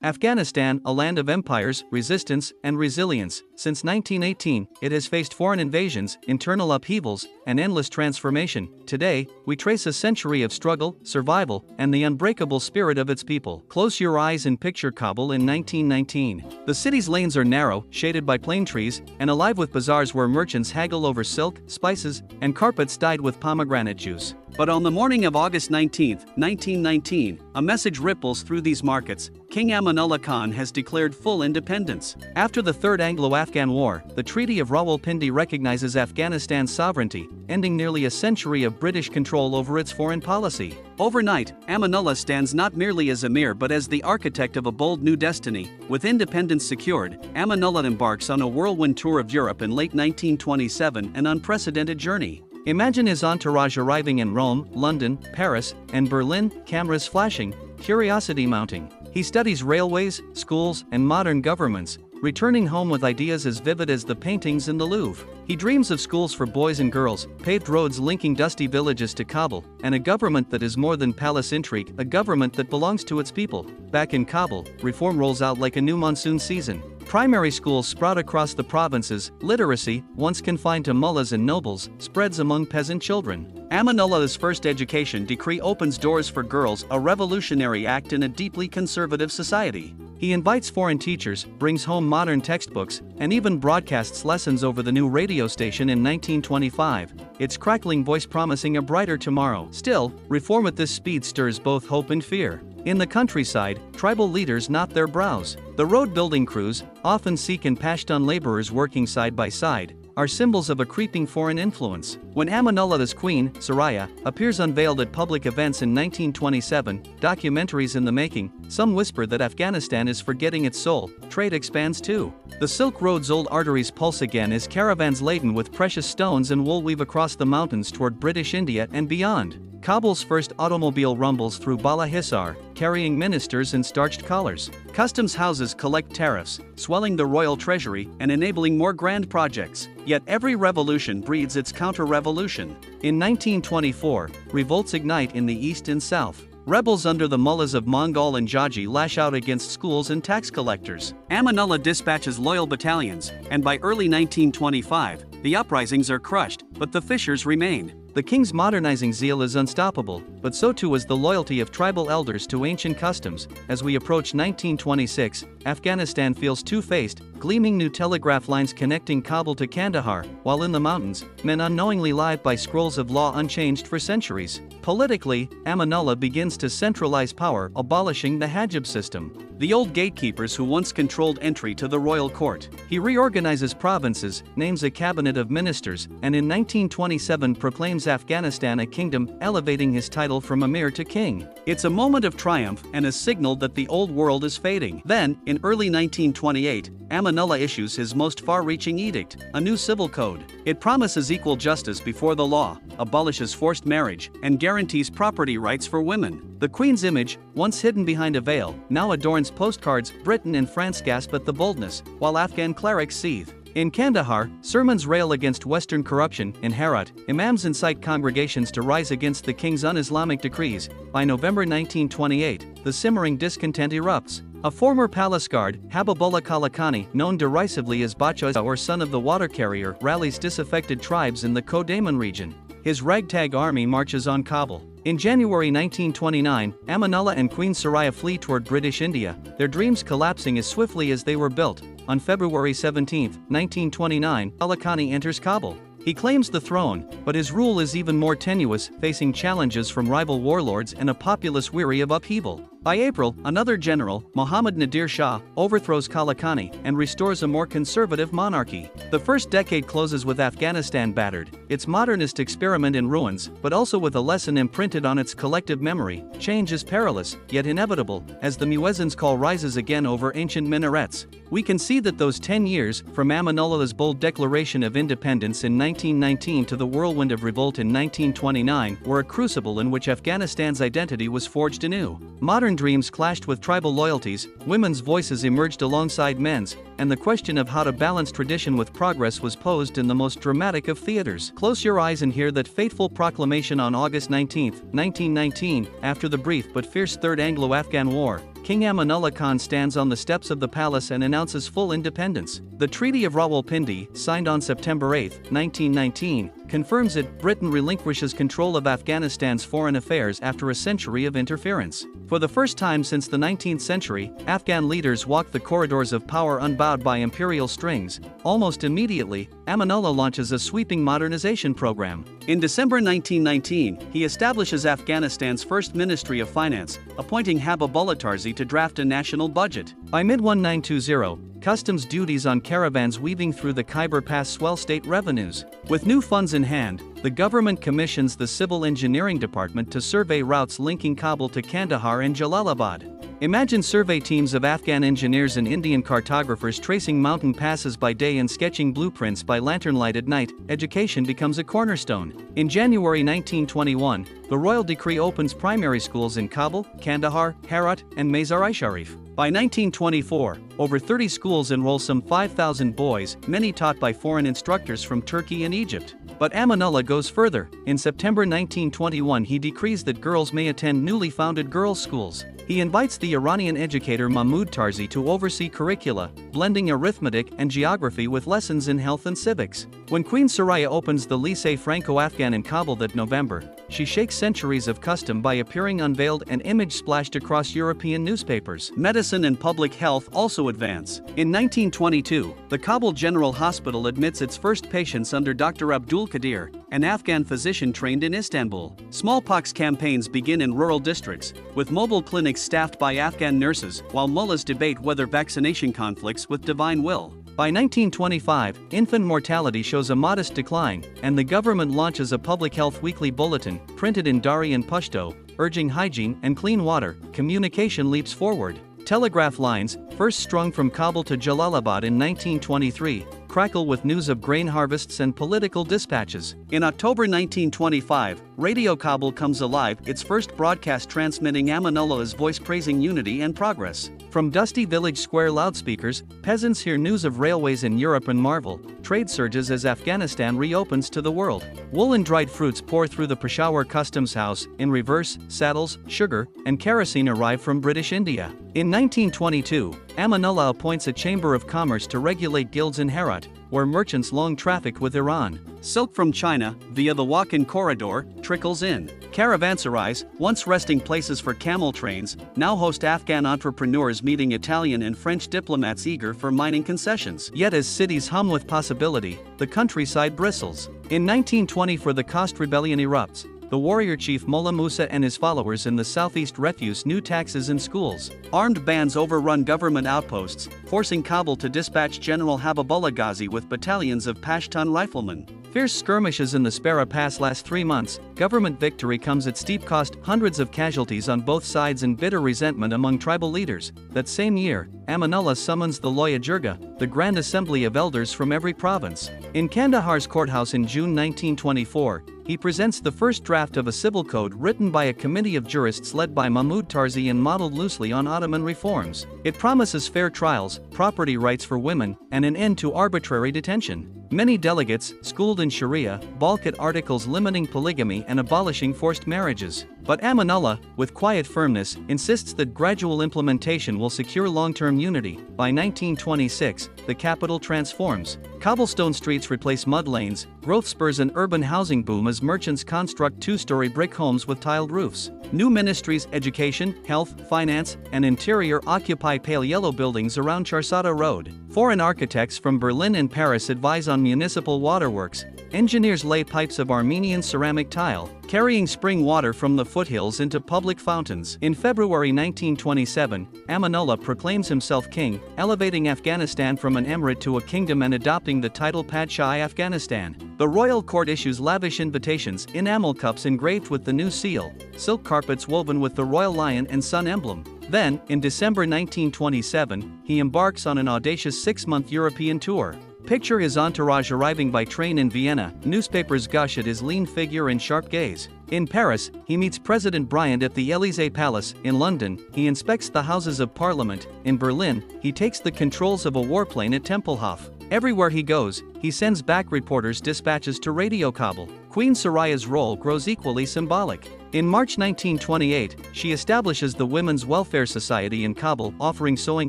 Afghanistan, a land of empires, resistance, and resilience. Since 1918, it has faced foreign invasions, internal upheavals, and endless transformation. Today, we trace a century of struggle, survival, and the unbreakable spirit of its people. Close your eyes and picture Kabul in 1919. The city's lanes are narrow, shaded by plane trees, and alive with bazaars where merchants haggle over silk, spices, and carpets dyed with pomegranate juice. But on the morning of August 19, 1919, a message ripples through these markets. King Amanullah Khan has declared full independence. After the Third Anglo-Afghan War, the Treaty of Rawalpindi recognizes Afghanistan's sovereignty, ending nearly a century of British control over its foreign policy. Overnight, Amanullah stands not merely as emir but as the architect of a bold new destiny. With independence secured, Amanullah embarks on a whirlwind tour of Europe in late 1927, an unprecedented journey. Imagine his entourage arriving in Rome, London, Paris, and Berlin, cameras flashing, curiosity mounting. He studies railways, schools, and modern governments, returning home with ideas as vivid as the paintings in the Louvre. He dreams of schools for boys and girls, paved roads linking dusty villages to Kabul, and a government that is more than palace intrigue, a government that belongs to its people. Back in Kabul, reform rolls out like a new monsoon season. Primary schools sprout across the provinces, literacy, once confined to mullahs and nobles, spreads among peasant children. Amanullah's first education decree opens doors for girls, a revolutionary act in a deeply conservative society. He invites foreign teachers, brings home modern textbooks, and even broadcasts lessons over the new radio station in 1925, its crackling voice promising a brighter tomorrow. Still, reform at this speed stirs both hope and fear. In the countryside, tribal leaders knot their brows. The road-building crews, often Sikh and Pashtun laborers working side by side, are symbols of a creeping foreign influence. When Amanullah's queen, Soraya, appears unveiled at public events in 1927, documentaries in the making, some whisper that Afghanistan is forgetting its soul. Trade expands too. The Silk Road's old arteries pulse again as caravans laden with precious stones and wool weave across the mountains toward British India and beyond. Kabul's first automobile rumbles through Bala Hisar, carrying ministers in starched collars. Customs houses collect tariffs, swelling the royal treasury and enabling more grand projects. Yet every revolution breeds its counter-revolution. In 1924, revolts ignite in the east and south. Rebels under the mullahs of Mongol and Jaji lash out against schools and tax collectors. Amanullah dispatches loyal battalions, and by early 1925, the uprisings are crushed, but the fissures remain. The king's modernizing zeal is unstoppable, but so too is the loyalty of tribal elders to ancient customs. As we approach 1926, Afghanistan feels two-faced, gleaming new telegraph lines connecting Kabul to Kandahar, while in the mountains, men unknowingly live by scrolls of law unchanged for centuries. Politically, Amanullah begins to centralize power, abolishing the Hajib system, the old gatekeepers who once controlled entry to the royal court. He reorganizes provinces, names a cabinet of ministers, and in 1927 proclaims Afghanistan a kingdom, elevating his title from emir to king. It's a moment of triumph and a signal that the old world is fading. Then, in early 1928, Amanullah issues his most far-reaching edict, a new civil code. It promises equal justice before the law, abolishes forced marriage, and guarantees property rights for women. The Queen's image, once hidden behind a veil, now adorns postcards. Britain and France gasp at the boldness, while Afghan clerics seethe. In Kandahar, sermons rail against Western corruption. In Herat, imams incite congregations to rise against the king's un-Islamic decrees. By November 1928, the simmering discontent erupts. A former palace guard, Habibullah Kalakani, known derisively as Bacha or son of the water carrier, rallies disaffected tribes in the Kodaman region. His ragtag army marches on Kabul. In January 1929, Amanullah and Queen Soraya flee toward British India, their dreams collapsing as swiftly as they were built. On February 17, 1929, Kalakani enters Kabul. He claims the throne, but his rule is even more tenuous, facing challenges from rival warlords and a populace weary of upheaval. By April, another general, Muhammad Nadir Shah, overthrows Kalakani and restores a more conservative monarchy. The first decade closes with Afghanistan battered, its modernist experiment in ruins, but also with a lesson imprinted on its collective memory. Change is perilous, yet inevitable, as the muezzin's call rises again over ancient minarets. We can see that those 10 years, from Amanullah's bold declaration of independence in 1919 to the whirlwind of revolt in 1929, were a crucible in which Afghanistan's identity was forged anew. Modern dreams clashed with tribal loyalties, women's voices emerged alongside men's, and the question of how to balance tradition with progress was posed in the most dramatic of theaters. Close your eyes and hear that fateful proclamation on August 19, 1919, after the brief but fierce Third Anglo-Afghan War. King Amanullah Khan stands on the steps of the palace and announces full independence. The Treaty of Rawalpindi, signed on September 8, 1919, confirms that Britain relinquishes control of Afghanistan's foreign affairs after a century of interference. For the first time since the 19th century, Afghan leaders walked the corridors of power unbowed by imperial strings. Almost immediately, Amanullah launches a sweeping modernization program. In December 1919, he establishes Afghanistan's first Ministry of Finance, appointing Habibullah Tarzi to draft a national budget. By mid-1920, customs duties on caravans weaving through the Khyber Pass swell state revenues. With new funds in hand, the government commissions the Civil Engineering Department to survey routes linking Kabul to Kandahar and Jalalabad. Imagine survey teams of Afghan engineers and Indian cartographers tracing mountain passes by day and sketching blueprints by lantern light at night. Education becomes a cornerstone. In January 1921, the royal decree opens primary schools in Kabul, Kandahar, Herat, and Mazar-i-Sharif. By 1924, over 30 schools enroll some 5,000 boys, many taught by foreign instructors from Turkey and Egypt. But Amanullah goes further. In September 1921, he decrees that girls may attend newly founded girls' schools. He invites the Iranian educator Mahmoud Tarzi to oversee curricula, blending arithmetic and geography with lessons in health and civics. When Queen Soraya opens the Lycée Franco-Afghan in Kabul that November, she shakes centuries of custom by appearing unveiled and image splashed across European newspapers. Medicine and public health also advance. In 1922, the Kabul General Hospital admits its first patients under Dr. Abdul Qadir, an Afghan physician trained in Istanbul. Smallpox campaigns begin in rural districts, with mobile clinics staffed by Afghan nurses, while mullahs debate whether vaccination conflicts with divine will. By 1925, infant mortality shows a modest decline, and the government launches a public health weekly bulletin, printed in Dari and Pashto, urging hygiene and clean water. Communication leaps forward. Telegraph lines, first strung from Kabul to Jalalabad in 1923, crackle with news of grain harvests and political dispatches. In October 1925, Radio Kabul comes alive, its first broadcast transmitting Amanullah's voice praising unity and progress. From dusty village square loudspeakers, peasants hear news of railways in Europe and marvel. Trade surges as Afghanistan reopens to the world. Wool and dried fruits pour through the Peshawar Customs House. In reverse, saddles, sugar, and kerosene arrive from British India. In 1922, Amanullah appoints a Chamber of Commerce to regulate guilds in Herat, where merchants long trafficked with Iran. Silk from China, via the walk-in corridor, trickles in. Caravanserais, once resting places for camel trains, now host Afghan entrepreneurs meeting Italian and French diplomats eager for mining concessions. Yet as cities hum with possibility, the countryside bristles. In 1924, the Khost Rebellion erupts. The warrior chief Mullah Musa and his followers in the southeast refuse new taxes in schools. Armed bands overrun government outposts, forcing Kabul to dispatch General Habibullah Ghazi with battalions of Pashtun riflemen. Fierce skirmishes in the Spera Pass last 3 months. Government victory comes at steep cost, hundreds of casualties on both sides and bitter resentment among tribal leaders. That same year, Amanullah summons the Loya Jirga, the Grand Assembly of Elders from every province. In Kandahar's courthouse in June 1924, he presents the first draft of a civil code written by a committee of jurists led by Mahmoud Tarzi and modeled loosely on Ottoman reforms. It promises fair trials, property rights for women, and an end to arbitrary detention. Many delegates, schooled in Sharia, balk at articles limiting polygamy and abolishing forced marriages. But Amanullah, with quiet firmness, insists that gradual implementation will secure long-term unity. By 1926, the capital transforms. Cobblestone streets replace mud lanes, growth spurs an urban housing boom as merchants construct two-story brick homes with tiled roofs. New ministries, education, health, finance, and interior occupy pale yellow buildings around Charsada Road. Foreign architects from Berlin and Paris advise on municipal waterworks. Engineers lay pipes of Armenian ceramic tile, carrying spring water from the foothills into public fountains. In February 1927, Amanullah proclaims himself king, elevating Afghanistan from an emirate to a kingdom and adopting the title Padshah-i Afghanistan. The royal court issues lavish invitations, enamel cups engraved with the new seal, silk carpets woven with the royal lion and sun emblem. Then, in December 1927, he embarks on an audacious 6-month European tour. Picture his entourage arriving by train in Vienna, newspapers gush at his lean figure and sharp gaze. In Paris, he meets President Bryant at the Élysée Palace. In London, he inspects the Houses of Parliament. In Berlin, he takes the controls of a warplane at Tempelhof. Everywhere he goes, he sends back reporters' dispatches to Radio Kabul. Queen Soraya's role grows equally symbolic. In March 1928, she establishes the Women's Welfare Society in Kabul, offering sewing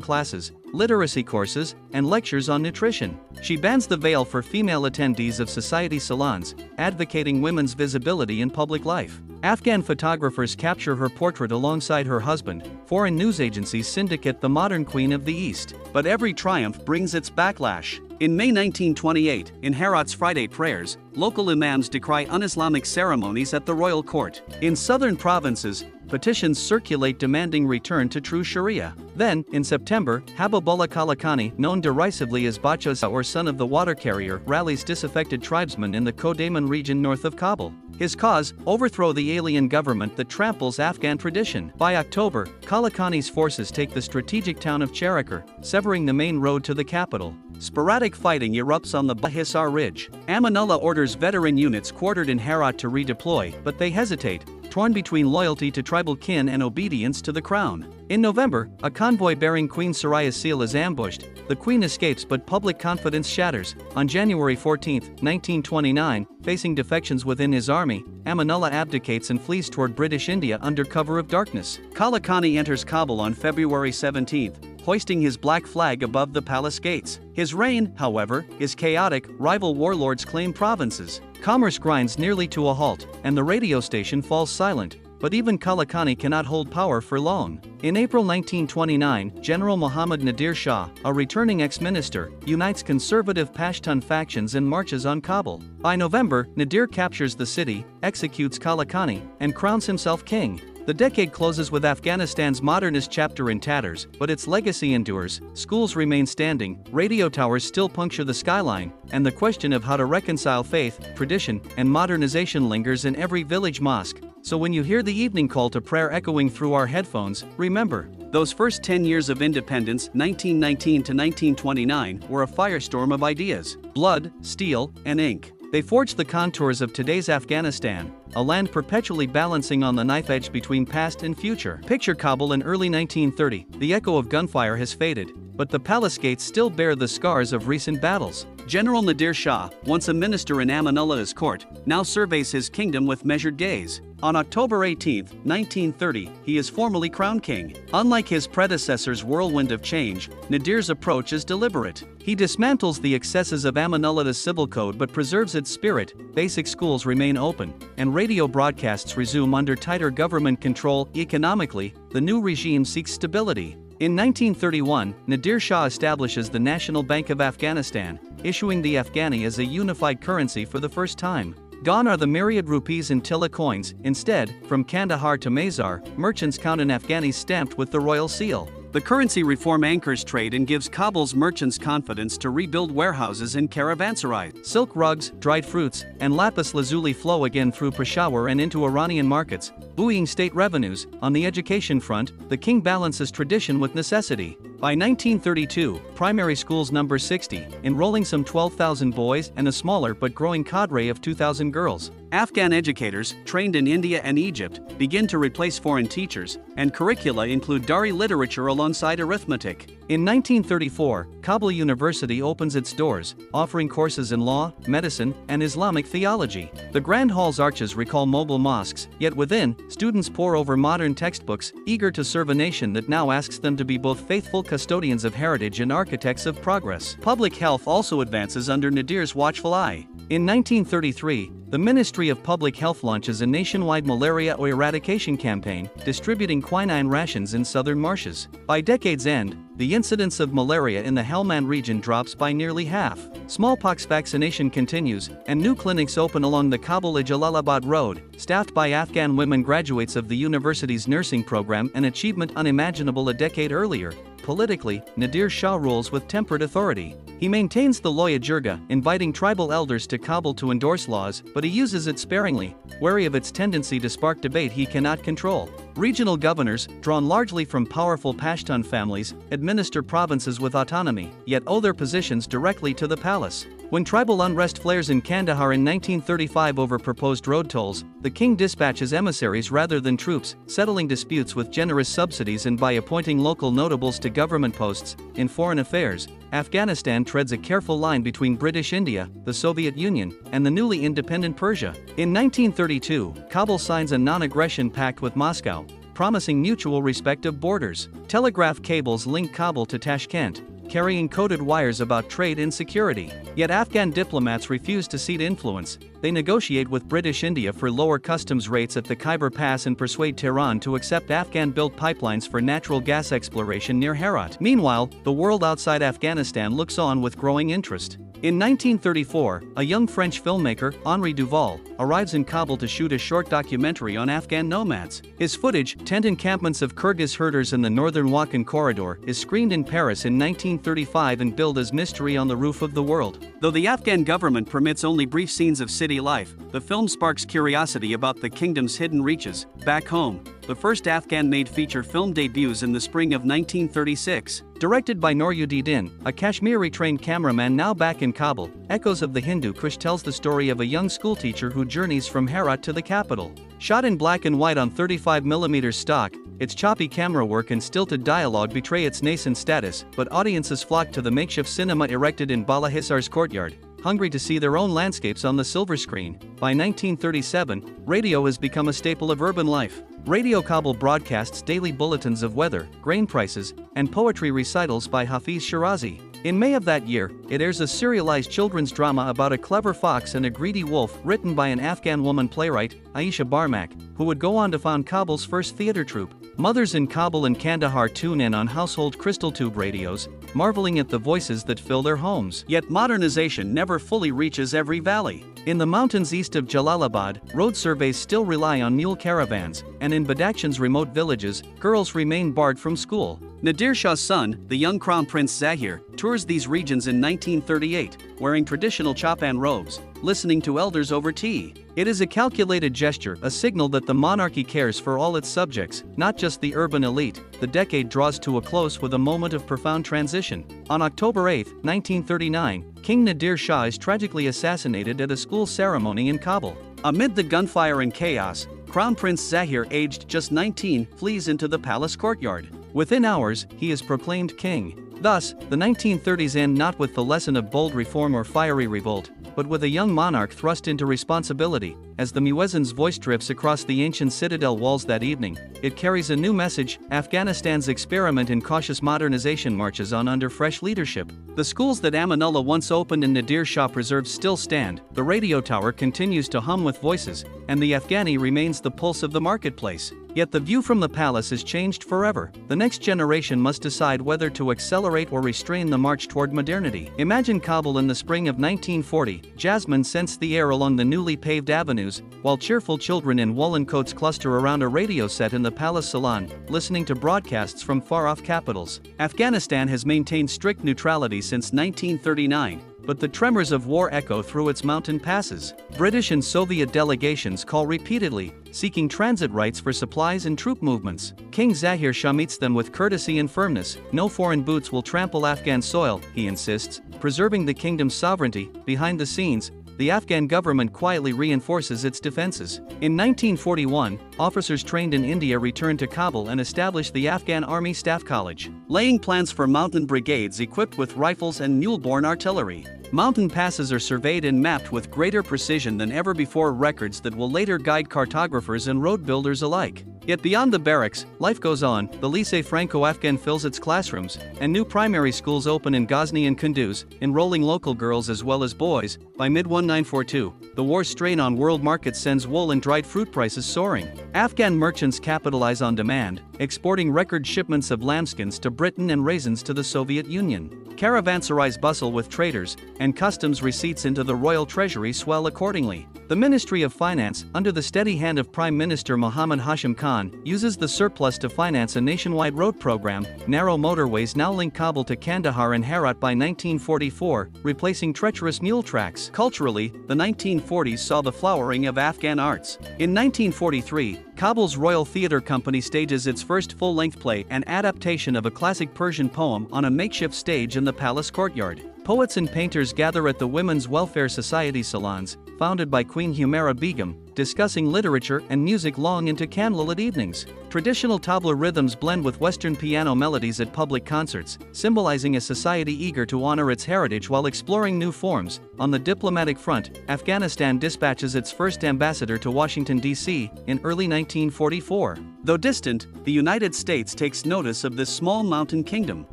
classes, literacy courses, and lectures on nutrition. She bans the veil for female attendees of society salons, advocating women's visibility in public life. Afghan photographers capture her portrait alongside her husband. Foreign news agencies syndicate the modern Queen of the East. But every triumph brings its backlash. In May 1928, in Herat's Friday prayers, local imams decry un-Islamic ceremonies at the royal court. In southern provinces, petitions circulate demanding return to true Sharia. Then, in September, Habibullah Kalakani, known derisively as Bacha or son of the water carrier, rallies disaffected tribesmen in the Kodaman region north of Kabul. His cause: overthrow the alien government that tramples Afghan tradition. By October, Kalakani's forces take the strategic town of Cherekar, severing the main road to the capital. Sporadic fighting erupts on the Bahisar Ridge. Amanullah orders veteran units quartered in Herat to redeploy, but they hesitate, torn between loyalty to tribal kin and obedience to the crown. In November, a convoy bearing Queen Soraya's seal is ambushed. The queen escapes, but public confidence shatters. On January 14, 1929, facing defections within his army, Amanullah abdicates and flees toward British India under cover of darkness. Kalakani enters Kabul on February 17, hoisting his black flag above the palace gates. His reign, however, is chaotic. Rival warlords claim provinces. Commerce grinds nearly to a halt, and the radio station falls silent. But even Kalakani cannot hold power for long. In April 1929, General Muhammad Nadir Shah, a returning ex-minister, unites conservative Pashtun factions and marches on Kabul. By November, Nadir captures the city, executes Kalakani, and crowns himself king. The decade closes with Afghanistan's modernist chapter in tatters, but its legacy endures. Schools remain standing, radio towers still puncture the skyline, and the question of how to reconcile faith, tradition, and modernization lingers in every village mosque. So when you hear the evening call to prayer echoing through our headphones, remember, those first 10 years of independence, 1919 to 1929, were a firestorm of ideas, blood, steel, and ink. They forged the contours of today's Afghanistan, a land perpetually balancing on the knife edge between past and future. Picture Kabul in early 1930. The echo of gunfire has faded, but the palace gates still bear the scars of recent battles. General Nadir Shah, once a minister in Amanullah's court, now surveys his kingdom with measured gaze. On October 18, 1930, he is formally crowned king. Unlike his predecessor's whirlwind of change, Nadir's approach is deliberate. He dismantles the excesses of Amanullah's civil code but preserves its spirit. Basic schools remain open, and radio broadcasts resume under tighter government control. Economically, the new regime seeks stability. In 1931, Nadir Shah establishes the National Bank of Afghanistan, issuing the Afghani as a unified currency for the first time. Gone are the myriad rupees and tilla coins. Instead, from Kandahar to Mazar, merchants count in Afghanis stamped with the royal seal. The currency reform anchors trade and gives Kabul's merchants confidence to rebuild warehouses and caravanserais. Silk rugs, dried fruits, and lapis lazuli flow again through Peshawar and into Iranian markets, buoying state revenues. On the education front, the king balances tradition with necessity. By 1932, primary schools number 60, enrolling some 12,000 boys and a smaller but growing cadre of 2,000 girls. Afghan educators, trained in India and Egypt, begin to replace foreign teachers, and curricula include Dari literature alongside arithmetic. In 1934, Kabul University opens its doors, offering courses in law, medicine, and Islamic theology. The Grand Hall's arches recall mobile mosques, yet within, students pore over modern textbooks, eager to serve a nation that now asks them to be both faithful custodians of heritage and architects of progress. Public health also advances under Nadir's watchful eye. In 1933, the Ministry of Public Health launches a nationwide malaria eradication campaign, distributing quinine rations in southern marshes. By decade's end, the incidence of malaria in the Helmand region drops by nearly half. Smallpox vaccination continues, and new clinics open along the Kabul-Jalalabad road, staffed by Afghan women graduates of the university's nursing program, an achievement unimaginable a decade earlier. Politically, Nadir Shah rules with tempered authority. He maintains the Loya Jirga, inviting tribal elders to Kabul to endorse laws, but he uses it sparingly, wary of its tendency to spark debate he cannot control. Regional governors, drawn largely from powerful Pashtun families, administer provinces with autonomy, yet owe their positions directly to the palace. When tribal unrest flares in Kandahar in 1935 over proposed road tolls, the king dispatches emissaries rather than troops, settling disputes with generous subsidies and by appointing local notables to government posts. In foreign affairs, Afghanistan treads a careful line between British India, the Soviet Union, and the newly independent Persia. In 1932, Kabul signs a non-aggression pact with Moscow, promising mutual respect of borders. Telegraph cables link Kabul to Tashkent, carrying coded wires about trade and security. Yet Afghan diplomats refuse to cede influence. They negotiate with British India for lower customs rates at the Khyber Pass and persuade Tehran to accept Afghan-built pipelines for natural gas exploration near Herat. Meanwhile, the world outside Afghanistan looks on with growing interest. In 1934, a young French filmmaker, Henri Duval, arrives in Kabul to shoot a short documentary on Afghan nomads. His footage, tent encampments of Kyrgyz herders in the northern Wakhan corridor, is screened in Paris in 1935 and billed as Mystery on the Roof of the World. Though the Afghan government permits only brief scenes of city life, the film sparks curiosity about the kingdom's hidden reaches. Back home, the first Afghan-made feature film debuts in the spring of 1936. Directed by Noryuddin, a Kashmiri-trained cameraman now back in Kabul, Echoes of the Hindu Kush tells the story of a young schoolteacher who journeys from Herat to the capital. Shot in black and white on 35mm stock, its choppy camera work and stilted dialogue betray its nascent status, but audiences flock to the makeshift cinema erected in Balahisar's courtyard, hungry to see their own landscapes on the silver screen. By 1937, radio has become a staple of urban life. Radio Kabul broadcasts daily bulletins of weather, grain prices, and poetry recitals by Hafiz Shirazi. In May of that year, it airs a serialized children's drama about a clever fox and a greedy wolf written by an Afghan woman playwright, Aisha Barmak, who would go on to found Kabul's first theater troupe. Mothers in Kabul and Kandahar tune in on household crystal tube radios, marveling at the voices that fill their homes. Yet modernization never fully reaches every valley. In the mountains east of Jalalabad, road surveys still rely on mule caravans, and in Badakhshan's remote villages, girls remain barred from school. Nadir Shah's son, the young Crown Prince Zahir, tours these regions in 1938, wearing traditional chapan robes, listening to elders over tea. It is a calculated gesture, a signal that the monarchy cares for all its subjects, not just the urban elite. The decade draws to a close with a moment of profound transition. On October 8, 1939, King Nadir Shah is tragically assassinated at a school ceremony in Kabul. Amid the gunfire and chaos, Crown Prince Zahir, aged just 19, flees into the palace courtyard. Within hours, he is proclaimed king. Thus, the 1930s end not with the lesson of bold reform or fiery revolt, but with a young monarch thrust into responsibility. As the muezzin's voice drifts across the ancient citadel walls that evening, it carries a new message. Afghanistan's experiment in cautious modernization marches on under fresh leadership. The schools that Amanullah once opened and Nadir Shah preserved still stand, the radio tower continues to hum with voices, and the Afghani remains the pulse of the marketplace. Yet the view from the palace is changed forever. The next generation must decide whether to accelerate or restrain the march toward modernity. Imagine Kabul in the spring of 1940. Jasmine scents the air along the newly paved avenues, while cheerful children in woolen coats cluster around a radio set in the palace salon, listening to broadcasts from far-off capitals. Afghanistan has maintained strict neutrality since 1939. But the tremors of war echo through its mountain passes. British and Soviet delegations call repeatedly, seeking transit rights for supplies and troop movements. King Zahir Shah meets them with courtesy and firmness. No foreign boots will trample Afghan soil, he insists, preserving the kingdom's sovereignty. Behind the scenes, the Afghan government quietly reinforces its defenses. In 1941, officers trained in India returned to Kabul and established the Afghan Army Staff College, laying plans for mountain brigades equipped with rifles and mule-borne artillery. Mountain passes are surveyed and mapped with greater precision than ever before, records that will later guide cartographers and road builders alike. Yet beyond the barracks, life goes on. The Lycée Franco-Afghan fills its classrooms, and new primary schools open in Ghazni and Kunduz, enrolling local girls as well as boys. By mid-1942, the war's strain on world markets sends wool and dried fruit prices soaring. Afghan merchants capitalize on demand, exporting record shipments of lambskins to Britain and raisins to the Soviet Union. Caravanserais bustle with traders, and customs receipts into the royal treasury swell accordingly. The Ministry of Finance, under the steady hand of Prime Minister Mohammad Hashim Khan, uses the surplus to finance a nationwide road program. Narrow motorways now link Kabul to Kandahar and Herat by 1944, replacing treacherous mule tracks. Culturally, the 1940s saw the flowering of Afghan arts. In 1943, Kabul's Royal Theatre Company stages its first full-length play, an adaptation of a classic Persian poem, on a makeshift stage in the palace courtyard. Poets and painters gather at the Women's Welfare Society salons, founded by Queen Humaira Begum, discussing literature and music long into candlelit evenings. Traditional tabla rhythms blend with Western piano melodies at public concerts, symbolizing a society eager to honor its heritage while exploring new forms. On the diplomatic front, Afghanistan dispatches its first ambassador to Washington, D.C., in early 1944. Though distant, the United States takes notice of this small mountain kingdom,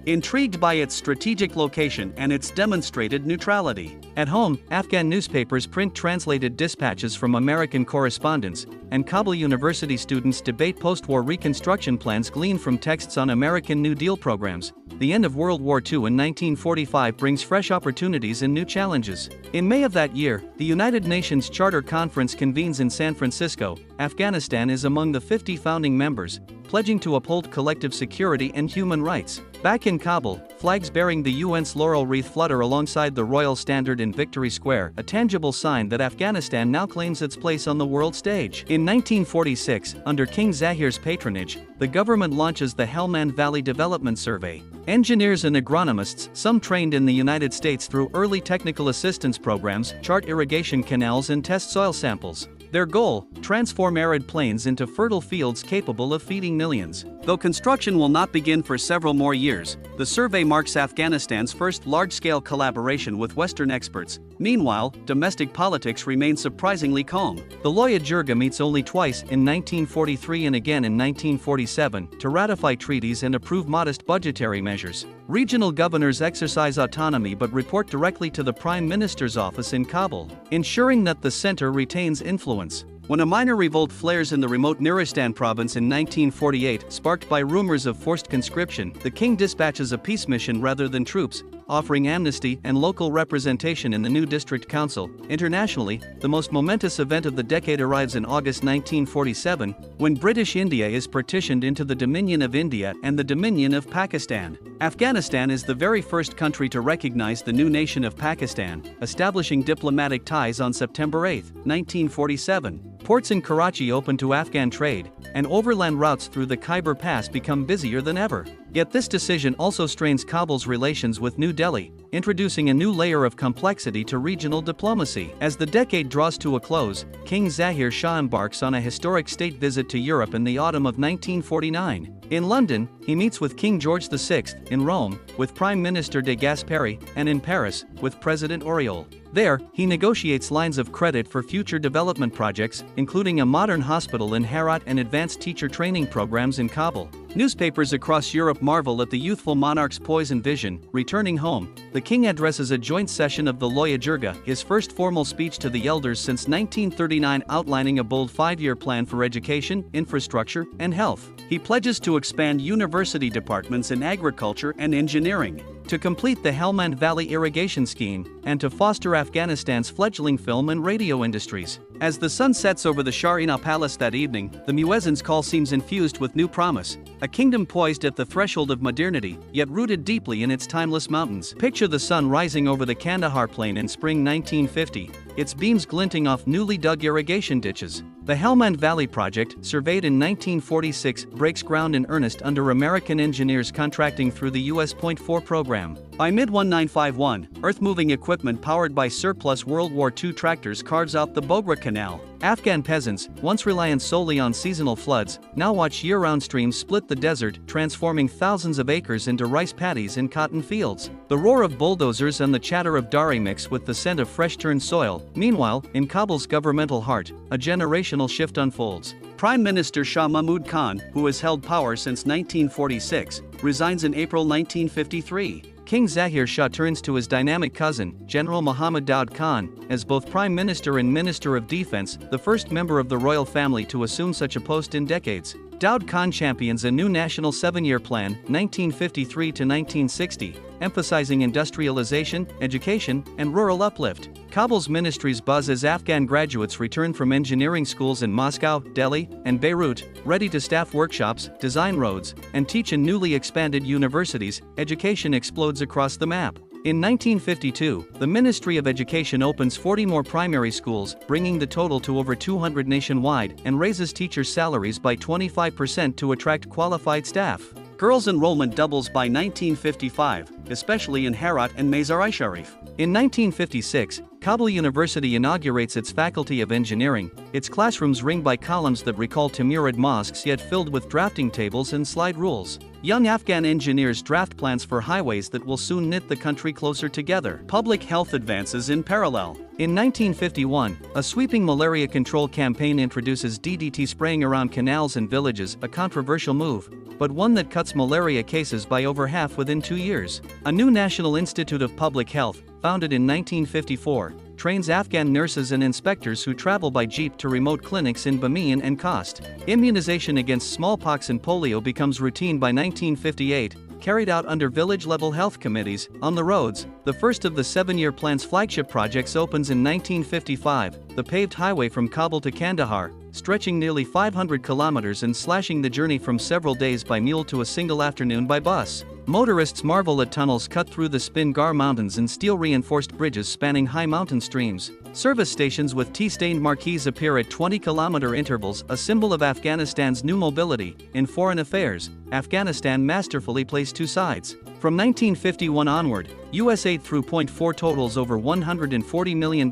intrigued by its strategic location and its demonstrated neutrality. At home, Afghan newspapers print translated dispatches from American correspondents, and Kabul University students debate post-war reconstruction plans gleaned from texts on American New Deal programs. The end of World War II in 1945 brings fresh opportunities and new challenges. In May of that year, the United Nations Charter Conference convenes in San Francisco. Afghanistan is among the 50 founding members, pledging to uphold collective security and human rights. Back in Kabul, flags bearing the UN's laurel wreath flutter alongside the royal standard in Victory Square, a tangible sign that Afghanistan now claims its place on the world stage. In 1946, under King Zahir's patronage, the government launches the Helmand Valley Development Survey. Engineers and agronomists, some trained in the United States through early technical assistance programs, chart irrigation canals and test soil samples. Their goal: transform arid plains into fertile fields capable of feeding millions. Though construction will not begin for several more years, the survey marks Afghanistan's first large-scale collaboration with Western experts. Meanwhile, domestic politics remain surprisingly calm. The Loya Jirga meets only twice, in 1943 and again in 1947, to ratify treaties and approve modest budgetary measures. Regional governors exercise autonomy but report directly to the Prime Minister's office in Kabul, ensuring that the center retains influence. When a minor revolt flares in the remote Nuristan province in 1948, sparked by rumors of forced conscription, the king dispatches a peace mission rather than troops, offering amnesty and local representation in the new district council. Internationally, the most momentous event of the decade arrives in August 1947, when British India is partitioned into the Dominion of India and the Dominion of Pakistan. Afghanistan is the very first country to recognize the new nation of Pakistan, establishing diplomatic ties on September 8, 1947. Ports in Karachi open to Afghan trade, and overland routes through the Khyber Pass become busier than ever. Yet this decision also strains Kabul's relations with New Delhi, introducing a new layer of complexity to regional diplomacy. As the decade draws to a close, King Zahir Shah embarks on a historic state visit to Europe in the autumn of 1949. In London, he meets with King George VI, in Rome, with Prime Minister de Gasperi, and in Paris, with President Auriol. There, he negotiates lines of credit for future development projects, including a modern hospital in Herat and advanced teacher training programs in Kabul. Newspapers across Europe marvel at the youthful monarch's poise and vision. Returning home, the king addresses a joint session of the Loya Jirga, his first formal speech to the elders since 1939, outlining a bold 5-year plan for education, infrastructure, and health. He pledges to expand university departments in agriculture and engineering, to complete the Helmand Valley irrigation scheme, and to foster Afghanistan's fledgling film and radio industries. As the sun sets over the Shah-Ina Palace that evening, the muezzin's call seems infused with new promise. A kingdom poised at the threshold of modernity, yet rooted deeply in its timeless mountains. Picture the sun rising over the Kandahar plain in spring 1950, its beams glinting off newly dug irrigation ditches. The Helmand Valley project, surveyed in 1946, breaks ground in earnest under American engineers contracting through the US Point 4 program. By mid-1951, earth-moving equipment powered by surplus World War II tractors carves out the Bogra Canal. Afghan peasants, once reliant solely on seasonal floods, now watch year-round streams split the desert, transforming thousands of acres into rice paddies and cotton fields. The roar of bulldozers and the chatter of dari mix with the scent of fresh-turned soil. Meanwhile, in Kabul's governmental heart, a generational shift unfolds. Prime Minister Shah Mahmud Khan, who has held power since 1946, resigns in April 1953. King Zahir Shah turns to his dynamic cousin, General Muhammad Daud Khan, as both Prime Minister and Minister of Defense, the first member of the royal family to assume such a post in decades. Daud Khan champions a new national 7-year plan, 1953 to 1960, emphasizing industrialization, education, and rural uplift. Kabul's ministries buzz as Afghan graduates return from engineering schools in Moscow, Delhi, and Beirut, ready to staff workshops, design roads, and teach in newly expanded universities. Education explodes across the map. In 1952, the Ministry of Education opens 40 more primary schools, bringing the total to over 200 nationwide, and raises teachers' salaries by 25% to attract qualified staff. Girls' enrollment doubles by 1955, especially in Herat and Mazar-i-Sharif. In 1956, Kabul University inaugurates its Faculty of Engineering, its classrooms ringed by columns that recall Timurid mosques yet filled with drafting tables and slide rules. Young Afghan engineers draft plans for highways that will soon knit the country closer together. Public health advances in parallel. In 1951, a sweeping malaria control campaign introduces DDT spraying around canals and villages, a controversial move, but one that cuts malaria cases by over half within 2 years. A new National Institute of Public Health, founded in 1954, trains Afghan nurses and inspectors who travel by jeep to remote clinics in Bamiyan and Khost. Immunization against smallpox and polio becomes routine by 1958, carried out under village-level health committees. On the roads, the first of the 7-year plan's flagship projects opens in 1955, the paved highway from Kabul to Kandahar, stretching nearly 500 kilometers and slashing the journey from several days by mule to a single afternoon by bus. Motorists marvel at tunnels cut through the Spin Gar Mountains and steel-reinforced bridges spanning high mountain streams. Service stations with tea-stained marquees appear at 20-kilometer intervals, a symbol of Afghanistan's new mobility. In foreign affairs, Afghanistan masterfully plays two sides. From 1951 onward, U.S. aid through .4 totals over $140 million,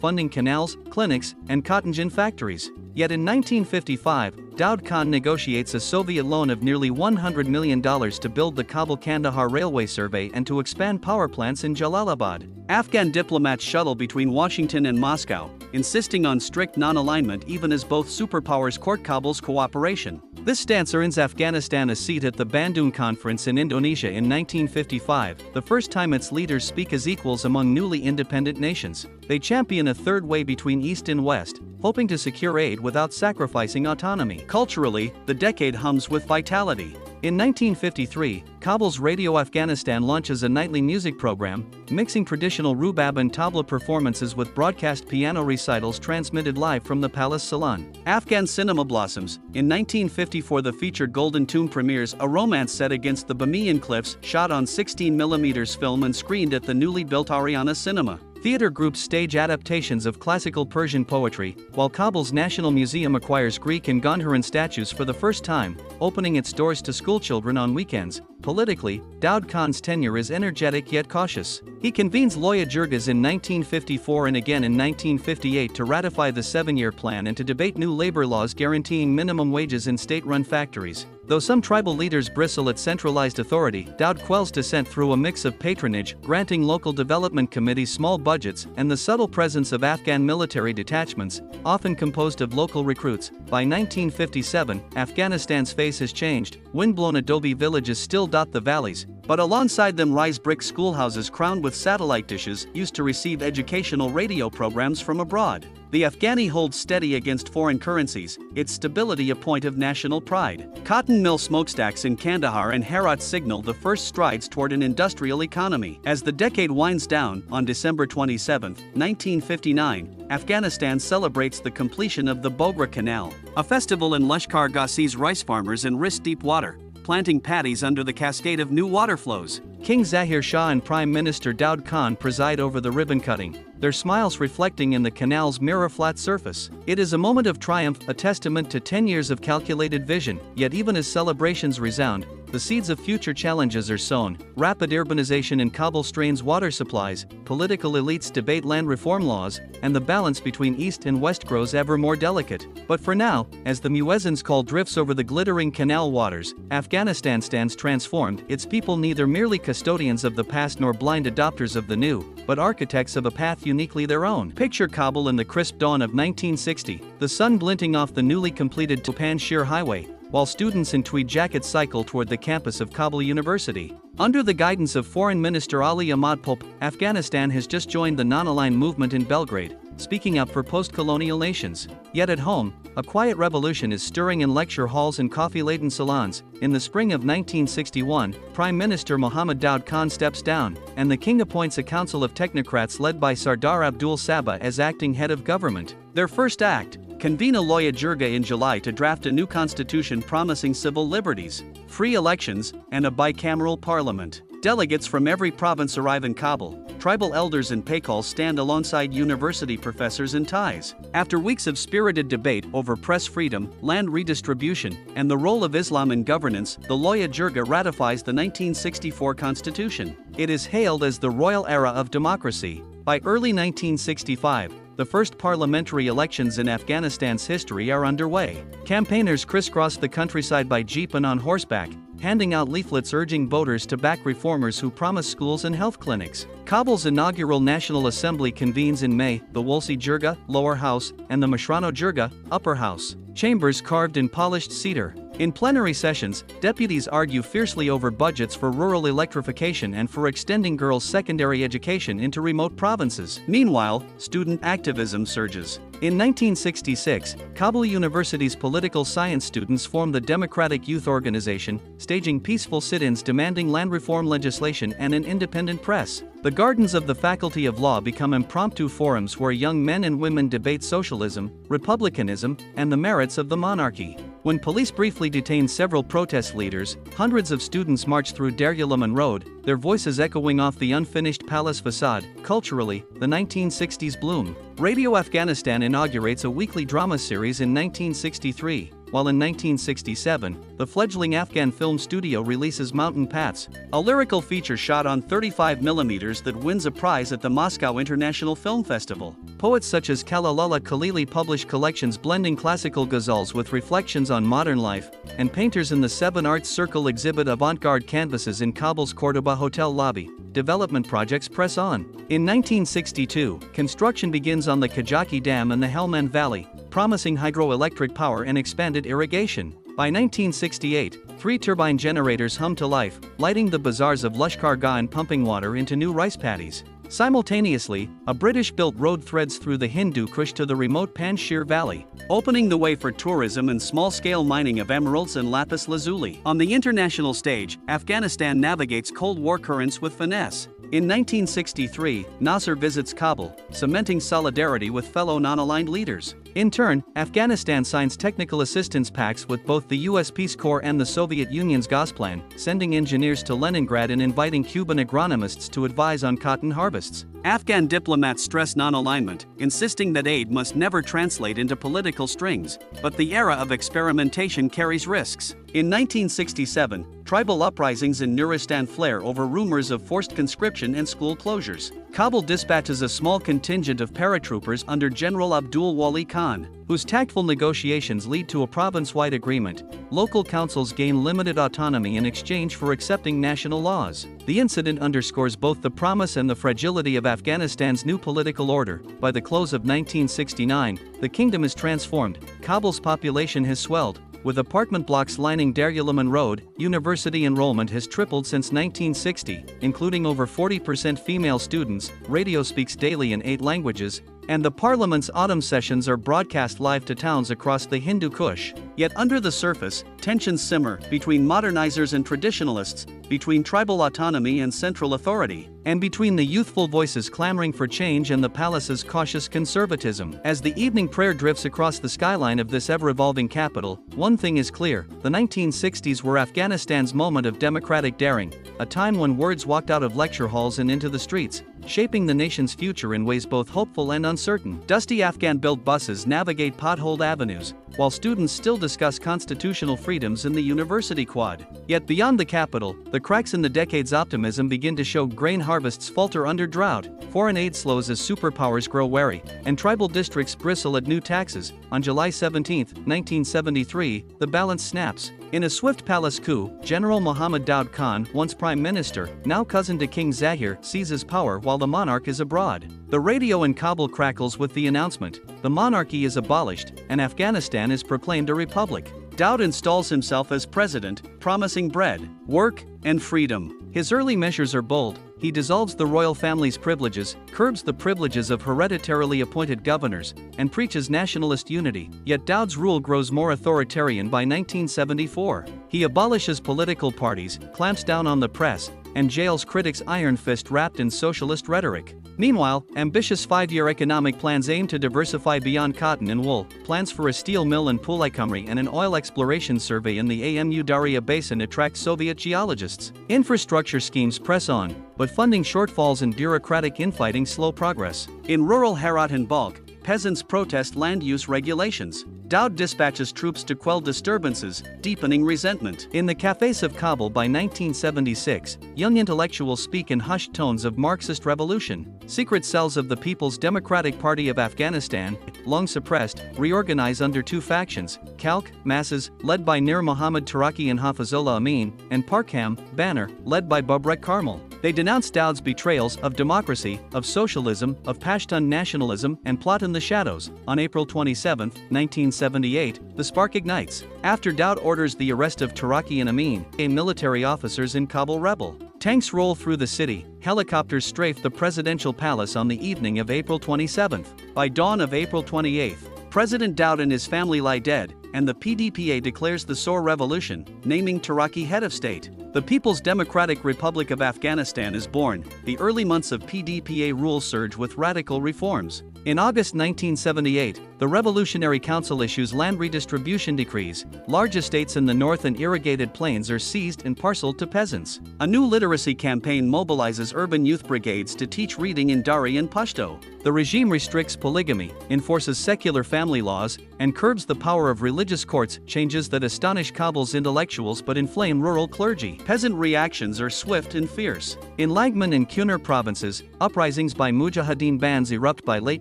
funding canals, clinics, and cotton gin factories. Yet in 1955, Daud Khan negotiates a Soviet loan of nearly $100 million to build the Kabul-Kandahar Railway Survey and to expand power plants in Jalalabad. Afghan diplomats shuttle between Washington and Moscow, insisting on strict non-alignment even as both superpowers court Kabul's cooperation. This stance earns Afghanistan a seat at the Bandung Conference in Indonesia in 1955, the first time its leaders speak as equals among newly independent nations. They champion a third way between East and West, hoping to secure aid without sacrificing autonomy. Culturally, the decade hums with vitality. In 1953, Kabul's Radio Afghanistan launches a nightly music program, mixing traditional rubab and tabla performances with broadcast piano recitals transmitted live from the Palace Salon. Afghan cinema blossoms. In 1954, the featured Golden Tomb premieres, a romance set against the Bamiyan cliffs, shot on 16mm film and screened at the newly built Ariana Cinema. Theater groups stage adaptations of classical Persian poetry, while Kabul's National Museum acquires Greek and Gandharan statues for the first time, opening its doors to schoolchildren on weekends. Politically, Daud Khan's tenure is energetic yet cautious. He convenes Loya Jirgas in 1954 and again in 1958 to ratify the 7-year plan and to debate new labor laws guaranteeing minimum wages in state-run factories. Though some tribal leaders bristle at centralized authority, Daud quells dissent through a mix of patronage, granting local development committees small budgets, and the subtle presence of Afghan military detachments, often composed of local recruits. By 1957, Afghanistan's face has changed. Windblown adobe villages still dot the valleys, but alongside them rise brick schoolhouses crowned with satellite dishes used to receive educational radio programs from abroad. The Afghani holds steady against foreign currencies, its stability a point of national pride. Cotton mill smokestacks in Kandahar and Herat signal the first strides toward an industrial economy. As the decade winds down, on December 27, 1959, Afghanistan celebrates the completion of the Bogra Canal, a festival in Lashkar Gah sees rice farmers in wrist-deep water, planting paddies under the cascade of new water flows. King Zahir Shah and Prime Minister Daud Khan preside over the ribbon cutting, their smiles reflecting in the canal's mirror-flat surface. It is a moment of triumph, a testament to 10 years of calculated vision, yet even as celebrations resound, the seeds of future challenges are sown. Rapid urbanization in Kabul strains water supplies, political elites debate land reform laws, and the balance between East and West grows ever more delicate. But for now, as the muezzins call drifts over the glittering canal waters, Afghanistan stands transformed, its people neither merely custodians of the past nor blind adopters of the new, but architects of a path uniquely their own. Picture Kabul in the crisp dawn of 1960, the sun glinting off the newly completed Panjshir Highway, while students in tweed jackets cycle toward the campus of Kabul University. Under the guidance of Foreign Minister Ali Ahmad Pope, Afghanistan has just joined the non-aligned movement in Belgrade, speaking up for post-colonial nations. Yet at home, a quiet revolution is stirring in lecture halls and coffee-laden salons. In the spring of 1961, Prime Minister Mohammad Daud Khan steps down, and the king appoints a council of technocrats led by Sardar Abdul Sabah as acting head of government. Their first act: convene a Loya Jirga in July to draft a new constitution promising civil liberties, free elections, and a bicameral parliament. Delegates from every province arrive in Kabul. Tribal elders and paykals stand alongside university professors in ties. After weeks of spirited debate over press freedom, land redistribution, and the role of Islam in governance, the Loya Jirga ratifies the 1964 constitution. It is hailed as the royal era of democracy. By early 1965, the first parliamentary elections in Afghanistan's history are underway. Campaigners crisscross the countryside by jeep and on horseback, handing out leaflets urging voters to back reformers who promise schools and health clinics. Kabul's inaugural National Assembly convenes in May, the Wolsi Jirga, Lower House, and the Mashrano Jirga, Upper House, chambers carved in polished cedar. In plenary sessions, deputies argue fiercely over budgets for rural electrification and for extending girls' secondary education into remote provinces. Meanwhile, student activism surges. In 1966, Kabul University's political science students formed the Democratic Youth Organization, staging peaceful sit-ins demanding land reform legislation and an independent press. The gardens of the Faculty of Law become impromptu forums where young men and women debate socialism, republicanism, and the merits of the monarchy. When police briefly detained several protest leaders, hundreds of students marched through Darulaman Road, their voices echoing off the unfinished palace facade. Culturally, the 1960s bloom. Radio Afghanistan inaugurates a weekly drama series in 1963, while in 1967, the fledgling Afghan film studio releases Mountain Paths, a lyrical feature shot on 35mm that wins a prize at the Moscow International Film Festival. Poets such as Kalalala Khalili publish collections blending classical ghazals with reflections on modern life, and painters in the Seven Arts Circle exhibit avant-garde canvases in Kabul's Cordoba hotel lobby. Development projects press on. In 1962, construction begins on the Kajaki Dam and the Helmand Valley, promising hydroelectric power and expanded irrigation. By 1968, 3 turbine generators hum to life, lighting the bazaars of Lashkar Gah and pumping water into new rice paddies. Simultaneously, a British-built road threads through the Hindu Kush to the remote Panjshir Valley, opening the way for tourism and small-scale mining of emeralds and lapis lazuli. On the international stage, Afghanistan navigates Cold War currents with finesse. In 1963, Nasser visits Kabul, cementing solidarity with fellow non-aligned leaders. In turn, Afghanistan signs technical assistance pacts with both the US Peace Corps and the Soviet Union's Gosplan, sending engineers to Leningrad and inviting Cuban agronomists to advise on cotton harvests. Afghan diplomats stress non-alignment, insisting that aid must never translate into political strings, but the era of experimentation carries risks. In 1967, tribal uprisings in Nuristan flare over rumors of forced conscription and school closures. Kabul dispatches a small contingent of paratroopers under General Abdul Wali Khan, whose tactful negotiations lead to a province-wide agreement. Local councils gain limited autonomy in exchange for accepting national laws. The incident underscores both the promise and the fragility of Afghanistan's new political order. By the close of 1969, the kingdom is transformed. Kabul's population has swelled. With apartment blocks lining Darulaman Road, university enrollment has tripled since 1960, including over 40% female students. Radio speaks daily in 8 languages, and the parliament's autumn sessions are broadcast live to towns across the Hindu Kush. Yet under the surface, tensions simmer between modernizers and traditionalists, between tribal autonomy and central authority, and between the youthful voices clamoring for change and the palace's cautious conservatism. As the evening prayer drifts across the skyline of this ever-evolving capital, one thing is clear: the 1960s were Afghanistan's moment of democratic daring, a time when words walked out of lecture halls and into the streets, shaping the nation's future in ways both hopeful and uncertain. Dusty Afghan-built buses navigate potholed avenues, while students still discuss constitutional freedoms in the university quad. Yet beyond the capital, the cracks in the decade's optimism begin to show. Grain harvests falter under drought, foreign aid slows as superpowers grow wary, and tribal districts bristle at new taxes. On July 17, 1973, the balance snaps. In a swift palace coup, General Muhammad Daud Khan, once prime minister, now cousin to King Zahir, seizes power while the monarch is abroad. The radio in Kabul crackles with the announcement: the monarchy is abolished, and Afghanistan is proclaimed a republic. Daud installs himself as president, promising bread, work, and freedom. His early measures are bold. He dissolves the royal family's privileges, curbs the privileges of hereditarily appointed governors, and preaches nationalist unity. Yet Daud's rule grows more authoritarian by 1974. He abolishes political parties, clamps down on the press, and jails critics iron fist wrapped in socialist rhetoric. Meanwhile, ambitious 5-year economic plans aim to diversify beyond cotton and wool. Plans for a steel mill in Pulaikamri and an oil exploration survey in the Amu Darya Basin attract Soviet geologists. Infrastructure schemes press on, but funding shortfalls and bureaucratic infighting slow progress. In rural Herat and Balkh, peasants protest land use regulations. Daud dispatches troops to quell disturbances, deepening resentment. In the cafes of Kabul by 1976, young intellectuals speak in hushed tones of Marxist revolution. Secret cells of the People's Democratic Party of Afghanistan, long suppressed, reorganize under two factions: Khalq, masses, led by Mir Muhammad Taraki and Hafizullah Amin, and Parkam, banner, led by Babrak Karmal. They denounce Daud's betrayals of democracy, of socialism, of Pashtun nationalism, and plot in the shadows. On April 27, 1978, the spark ignites. After Daud orders the arrest of Taraki and Amin, military officers in Kabul rebel. Tanks roll through the city, helicopters strafe the presidential palace on the evening of April 27. By dawn of April 28, President Daud and his family lie dead, and the PDPA declares the Sore Revolution, naming Taraki head of state. The People's Democratic Republic of Afghanistan is born. The early months of PDPA rule surge with radical reforms. In August 1978, the Revolutionary Council issues land redistribution decrees. Large estates in the north and irrigated plains are seized and parceled to peasants. A new literacy campaign mobilizes urban youth brigades to teach reading in Dari and Pashto. The regime restricts polygamy, enforces secular family laws, and curbs the power of religious courts, changes that astonish Kabul's intellectuals but inflame rural clergy. Peasant reactions are swift and fierce. In Lagman and Kunar provinces, uprisings by Mujahideen bands erupt by late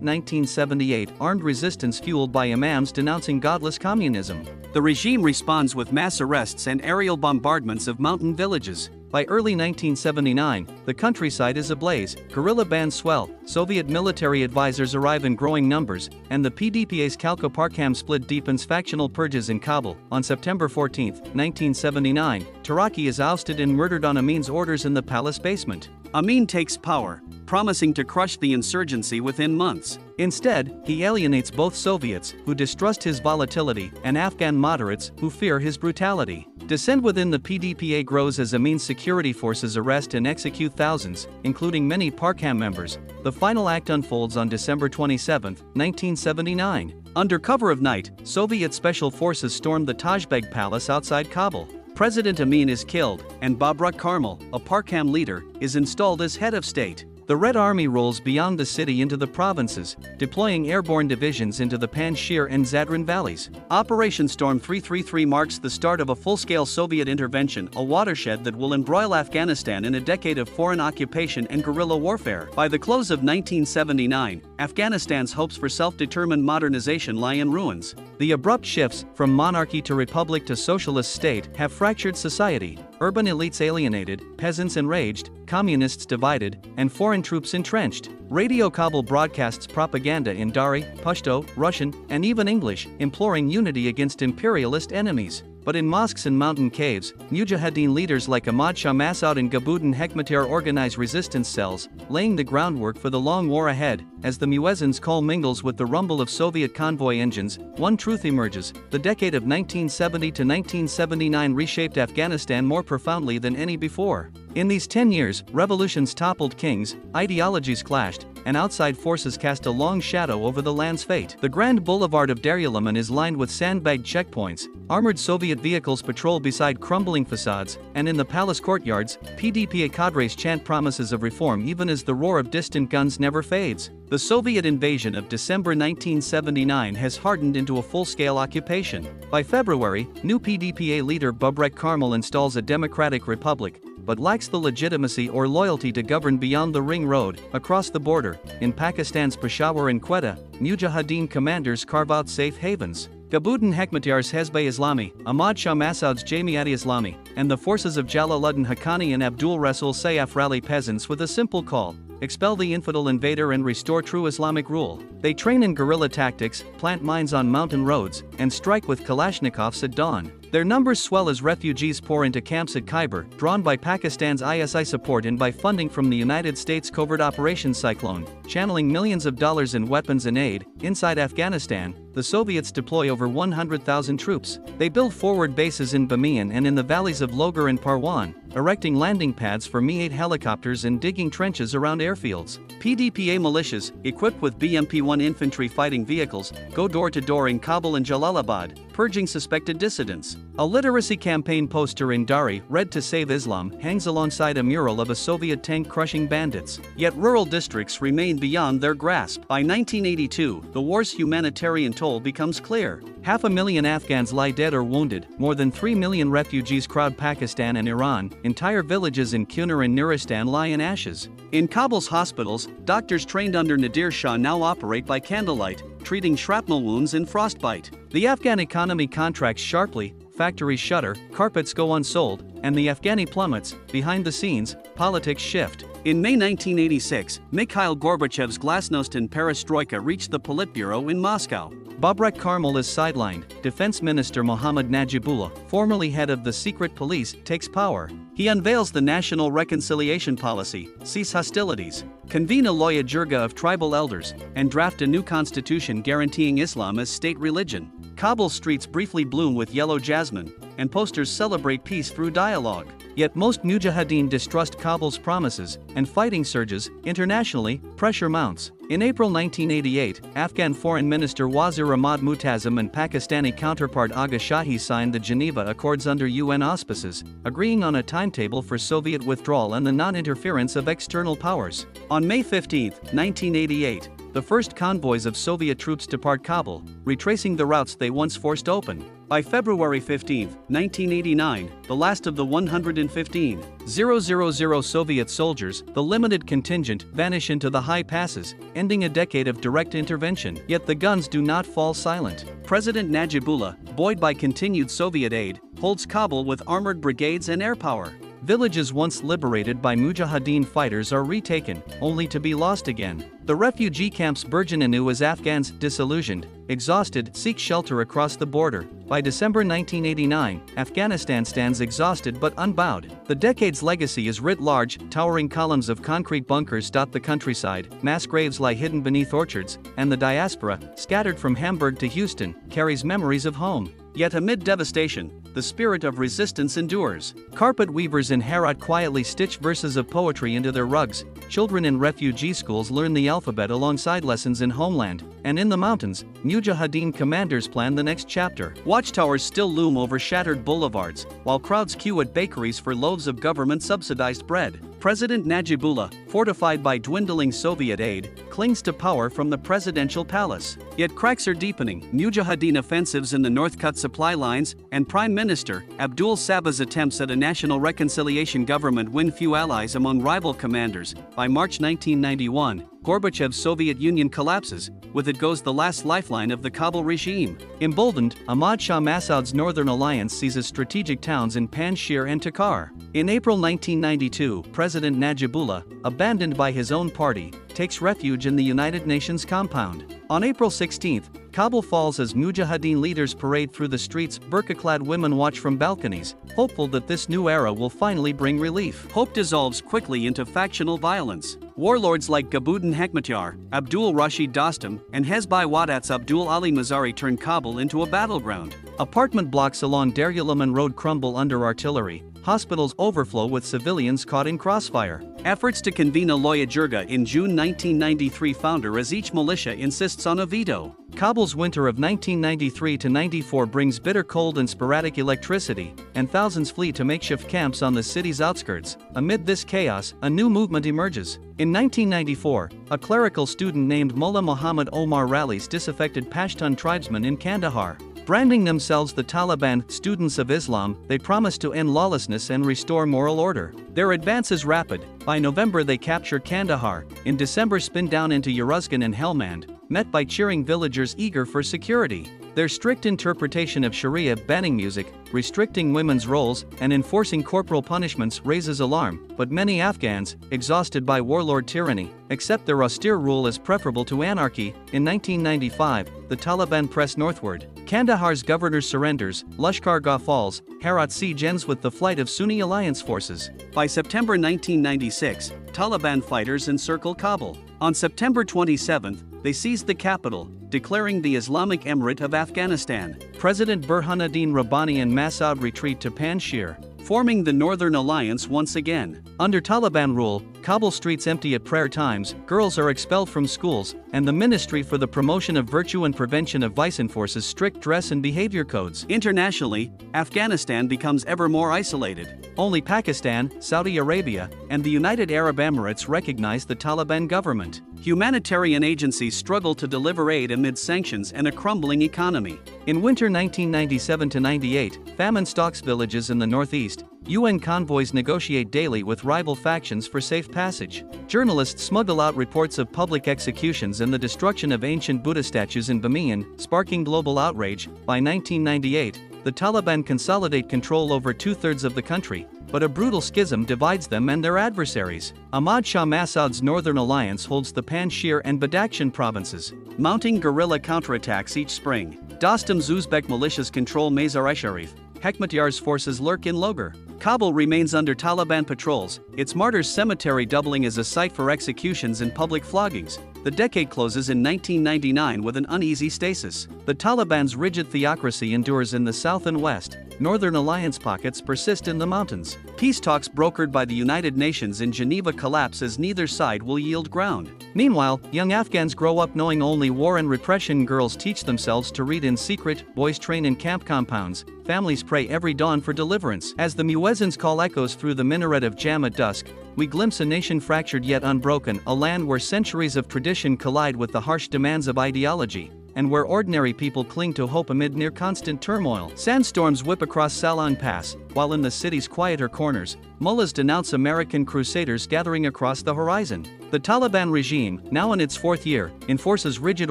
1978, armed resistance fueled by imams denouncing godless communism. The regime responds with mass arrests and aerial bombardments of mountain villages. By early 1979, the countryside is ablaze, guerrilla bands swell, Soviet military advisors arrive in growing numbers, and the PDPA's Khalq-Parkam split deepens factional purges in Kabul. On September 14, 1979, Taraki is ousted and murdered on Amin's orders in the palace basement. Amin takes power, promising to crush the insurgency within months. Instead, he alienates both Soviets, who distrust his volatility, and Afghan moderates, who fear his brutality. Dissent within the PDPA grows as Amin's security forces arrest and execute thousands, including many Parkam members. The final act unfolds on December 27, 1979. Under cover of night, Soviet special forces storm the Tajbeg Palace outside Kabul. President Amin is killed, and Babrak Karmal, a Parkam leader, is installed as head of state. The Red Army rolls beyond the city into the provinces, deploying airborne divisions into the Panjshir and Zadran valleys. Operation Storm 333 marks the start of a full-scale Soviet intervention, a watershed that will embroil Afghanistan in a decade of foreign occupation and guerrilla warfare. By the close of 1979, Afghanistan's hopes for self-determined modernization lie in ruins. The abrupt shifts from monarchy to republic to socialist state have fractured society. Urban elites alienated, peasants enraged, communists divided, and foreign troops entrenched. Radio Kabul broadcasts propaganda in Dari, Pashto, Russian, and even English, imploring unity against imperialist enemies. But in mosques and mountain caves, Mujahideen leaders like Ahmad Shah Massoud and Gabudin Hekmatyar organize resistance cells, laying the groundwork for the long war ahead. As the muezzin's call mingles with the rumble of Soviet convoy engines, one truth emerges: the decade of 1970 to 1979 reshaped Afghanistan more profoundly than any before. In these 10 years, revolutions toppled kings, ideologies clashed, and outside forces cast a long shadow over the land's fate. The Grand Boulevard of Darulaman is lined with sandbagged checkpoints, armored Soviet vehicles patrol beside crumbling facades, and in the palace courtyards, PDPA cadres chant promises of reform even as the roar of distant guns never fades. The Soviet invasion of December 1979 has hardened into a full-scale occupation. By February, new PDPA leader Babrak Karmal installs a democratic republic, but lacks the legitimacy or loyalty to govern beyond the Ring Road. Across the border, in Pakistan's Peshawar and Quetta, Mujahideen commanders carve out safe havens. Gabudin Hekmatyar's Hezb-e Islami, Ahmad Shah Massoud's Jamiat-e Islami, and the forces of Jalaluddin Haqqani and Abdul Rasul Sayyaf rally peasants with a simple call: expel the infidel invader and restore true Islamic rule. They train in guerrilla tactics, plant mines on mountain roads, and strike with Kalashnikovs at dawn. Their numbers swell as refugees pour into camps at Khyber, drawn by Pakistan's ISI support and by funding from the United States Covert Operations Cyclone. Channeling millions of dollars in weapons and aid, inside Afghanistan, the Soviets deploy over 100,000 troops. They build forward bases in Bamiyan and in the valleys of Logar and Parwan, erecting landing pads for Mi-8 helicopters and digging trenches around airfields. PDPA militias, equipped with BMP-1 infantry fighting vehicles, go door to door in Kabul and Jalalabad, purging suspected dissidents. A literacy campaign poster in Dari, read "To Save Islam," hangs alongside a mural of a Soviet tank crushing bandits. Yet rural districts remain beyond their grasp. By 1982, the war's humanitarian toll becomes clear. 500,000 Afghans lie dead or wounded, more than 3 million refugees crowd Pakistan and Iran, entire villages in Kunar and Nuristan lie in ashes. In Kabul's hospitals, doctors trained under Nadir Shah now operate by candlelight, treating shrapnel wounds and frostbite. The Afghan economy contracts sharply, factories shutter, carpets go unsold, and the Afghani plummets. Behind the scenes, politics shift. In May 1986, Mikhail Gorbachev's glasnost and perestroika reached the Politburo in Moscow. Babrak Karmal is sidelined. Defense Minister Mohammad Najibullah, formerly head of the secret police, takes power. He unveils the National Reconciliation Policy, cease hostilities, convene a Loya Jirga of tribal elders, and draft a new constitution guaranteeing Islam as state religion. Kabul's streets briefly bloom with yellow jasmine, and posters celebrate peace through dialogue. Yet most mujahideen distrust Kabul's promises, and fighting surges. Internationally, pressure mounts. In April 1988, Afghan Foreign Minister Wazir Ahmad Mutazim and Pakistani counterpart Agha Shahi signed the Geneva Accords under UN auspices, agreeing on a timetable for Soviet withdrawal and the non-interference of external powers. On May 15, 1988, the first convoys of Soviet troops depart Kabul, retracing the routes they once forced open. By February 15, 1989, the last of the 115,000 Soviet soldiers, the limited contingent, vanish into the high passes, ending a decade of direct intervention. Yet the guns do not fall silent. President Najibullah, buoyed by continued Soviet aid, holds Kabul with armored brigades and air power. Villages once liberated by mujahideen fighters are retaken, only to be lost again. The refugee camps burgeon anew as Afghans, disillusioned, exhausted, seek shelter across the border. By December 1989, Afghanistan stands exhausted but unbowed. The decade's legacy is writ large, towering columns of concrete bunkers dot the countryside, mass graves lie hidden beneath orchards, and the diaspora, scattered from Hamburg to Houston, carries memories of home. Yet amid devastation, the spirit of resistance endures. Carpet weavers in Herat quietly stitch verses of poetry into their rugs. Children in refugee schools learn the alphabet alongside lessons in homeland. And in the mountains, mujahideen commanders plan the next chapter. Watchtowers still loom over shattered boulevards, while crowds queue at bakeries for loaves of government-subsidized bread. President Najibullah, fortified by dwindling Soviet aid, clings to power from the presidential palace. Yet cracks are deepening. Mujahideen offensives in the north cut supply lines, and Prime Minister Abdul Sabah's attempts at a national reconciliation government win few allies among rival commanders. By March 1991, Gorbachev's Soviet Union collapses, with it goes the last lifeline of the Kabul regime. Emboldened, Ahmad Shah Massoud's Northern Alliance seizes strategic towns in Panjshir and Takhar. In April 1992, President Najibullah, abandoned by his own party, takes refuge in the United Nations compound. On April 16, Kabul falls as mujahideen leaders parade through the streets. Burqa-clad women watch from balconies, hopeful that this new era will finally bring relief. Hope dissolves quickly into factional violence. Warlords like Gabuddin Hekmatyar, Abdul Rashid Dostum, and Hezbi Wadat's Abdul Ali Mazari turn Kabul into a battleground. Apartment blocks along Darulaman Road crumble under artillery. Hospitals overflow with civilians caught in crossfire. Efforts to convene a Loya Jirga in June 1993 founder as each militia insists on a veto. Kabul's winter of 1993 to 94 brings bitter cold and sporadic electricity, and thousands flee to makeshift camps on the city's outskirts. Amid this chaos, a new movement emerges. In 1994, a clerical student named Mullah Muhammad Omar rallies disaffected Pashtun tribesmen in Kandahar. Branding themselves the Taliban, students of Islam, they promise to end lawlessness and restore moral order. Their advance is rapid. By November they capture Kandahar, in December spin down into Uruzgan and Helmand, met by cheering villagers eager for security. Their strict interpretation of Sharia banning music, restricting women's roles, and enforcing corporal punishments raises alarm, but many Afghans, exhausted by warlord tyranny, accept their austere rule as preferable to anarchy. In 1995, the Taliban press northward. Kandahar's governor surrenders, Lashkargah falls, Herat siege ends with the flight of Sunni alliance forces. By September 1996, Taliban fighters encircle Kabul. On September 27, they seized the capital, declaring the Islamic Emirate of Afghanistan. President Burhanuddin Rabbani and Massoud retreat to Panjshir, forming the Northern Alliance once again. Under Taliban rule, Kabul streets empty at prayer times, girls are expelled from schools, and the Ministry for the Promotion of Virtue and Prevention of Vice enforces strict dress and behavior codes. Internationally, Afghanistan becomes ever more isolated. Only Pakistan, Saudi Arabia, and the United Arab Emirates recognize the Taliban government. Humanitarian agencies struggle to deliver aid amid sanctions and a crumbling economy. In winter 1997-98, famine stalks villages in the northeast. UN convoys negotiate daily with rival factions for safe passage. Journalists smuggle out reports of public executions and the destruction of ancient Buddha statues in Bamiyan, sparking global outrage. By 1998, the Taliban consolidate control over two-thirds of the country, but a brutal schism divides them and their adversaries. Ahmad Shah Massoud's Northern Alliance holds the Panjshir and Badakhshan provinces, mounting guerrilla counterattacks each spring. Dostum's Uzbek militias control Mazar-e-Sharif. Hekmatyar's forces lurk in Logar. Kabul remains under Taliban patrols, its martyrs' cemetery doubling as a site for executions and public floggings. The decade closes in 1999 with an uneasy stasis. The Taliban's rigid theocracy endures in the south and west. Northern alliance pockets persist in the mountains. Peace talks brokered by the United Nations in Geneva collapse as neither side will yield ground. Meanwhile, young Afghans grow up knowing only war and repression. Girls teach themselves to read in secret, boys train in camp compounds, families pray every dawn for deliverance. As the muezzin's call echoes through the minaret of Jam at dusk, we glimpse a nation fractured yet unbroken, a land where centuries of tradition collide with the harsh demands of ideology, and where ordinary people cling to hope amid near-constant turmoil. Sandstorms whip across Salan Pass, while in the city's quieter corners, mullahs denounce American crusaders gathering across the horizon. The Taliban regime, now in its fourth year, enforces rigid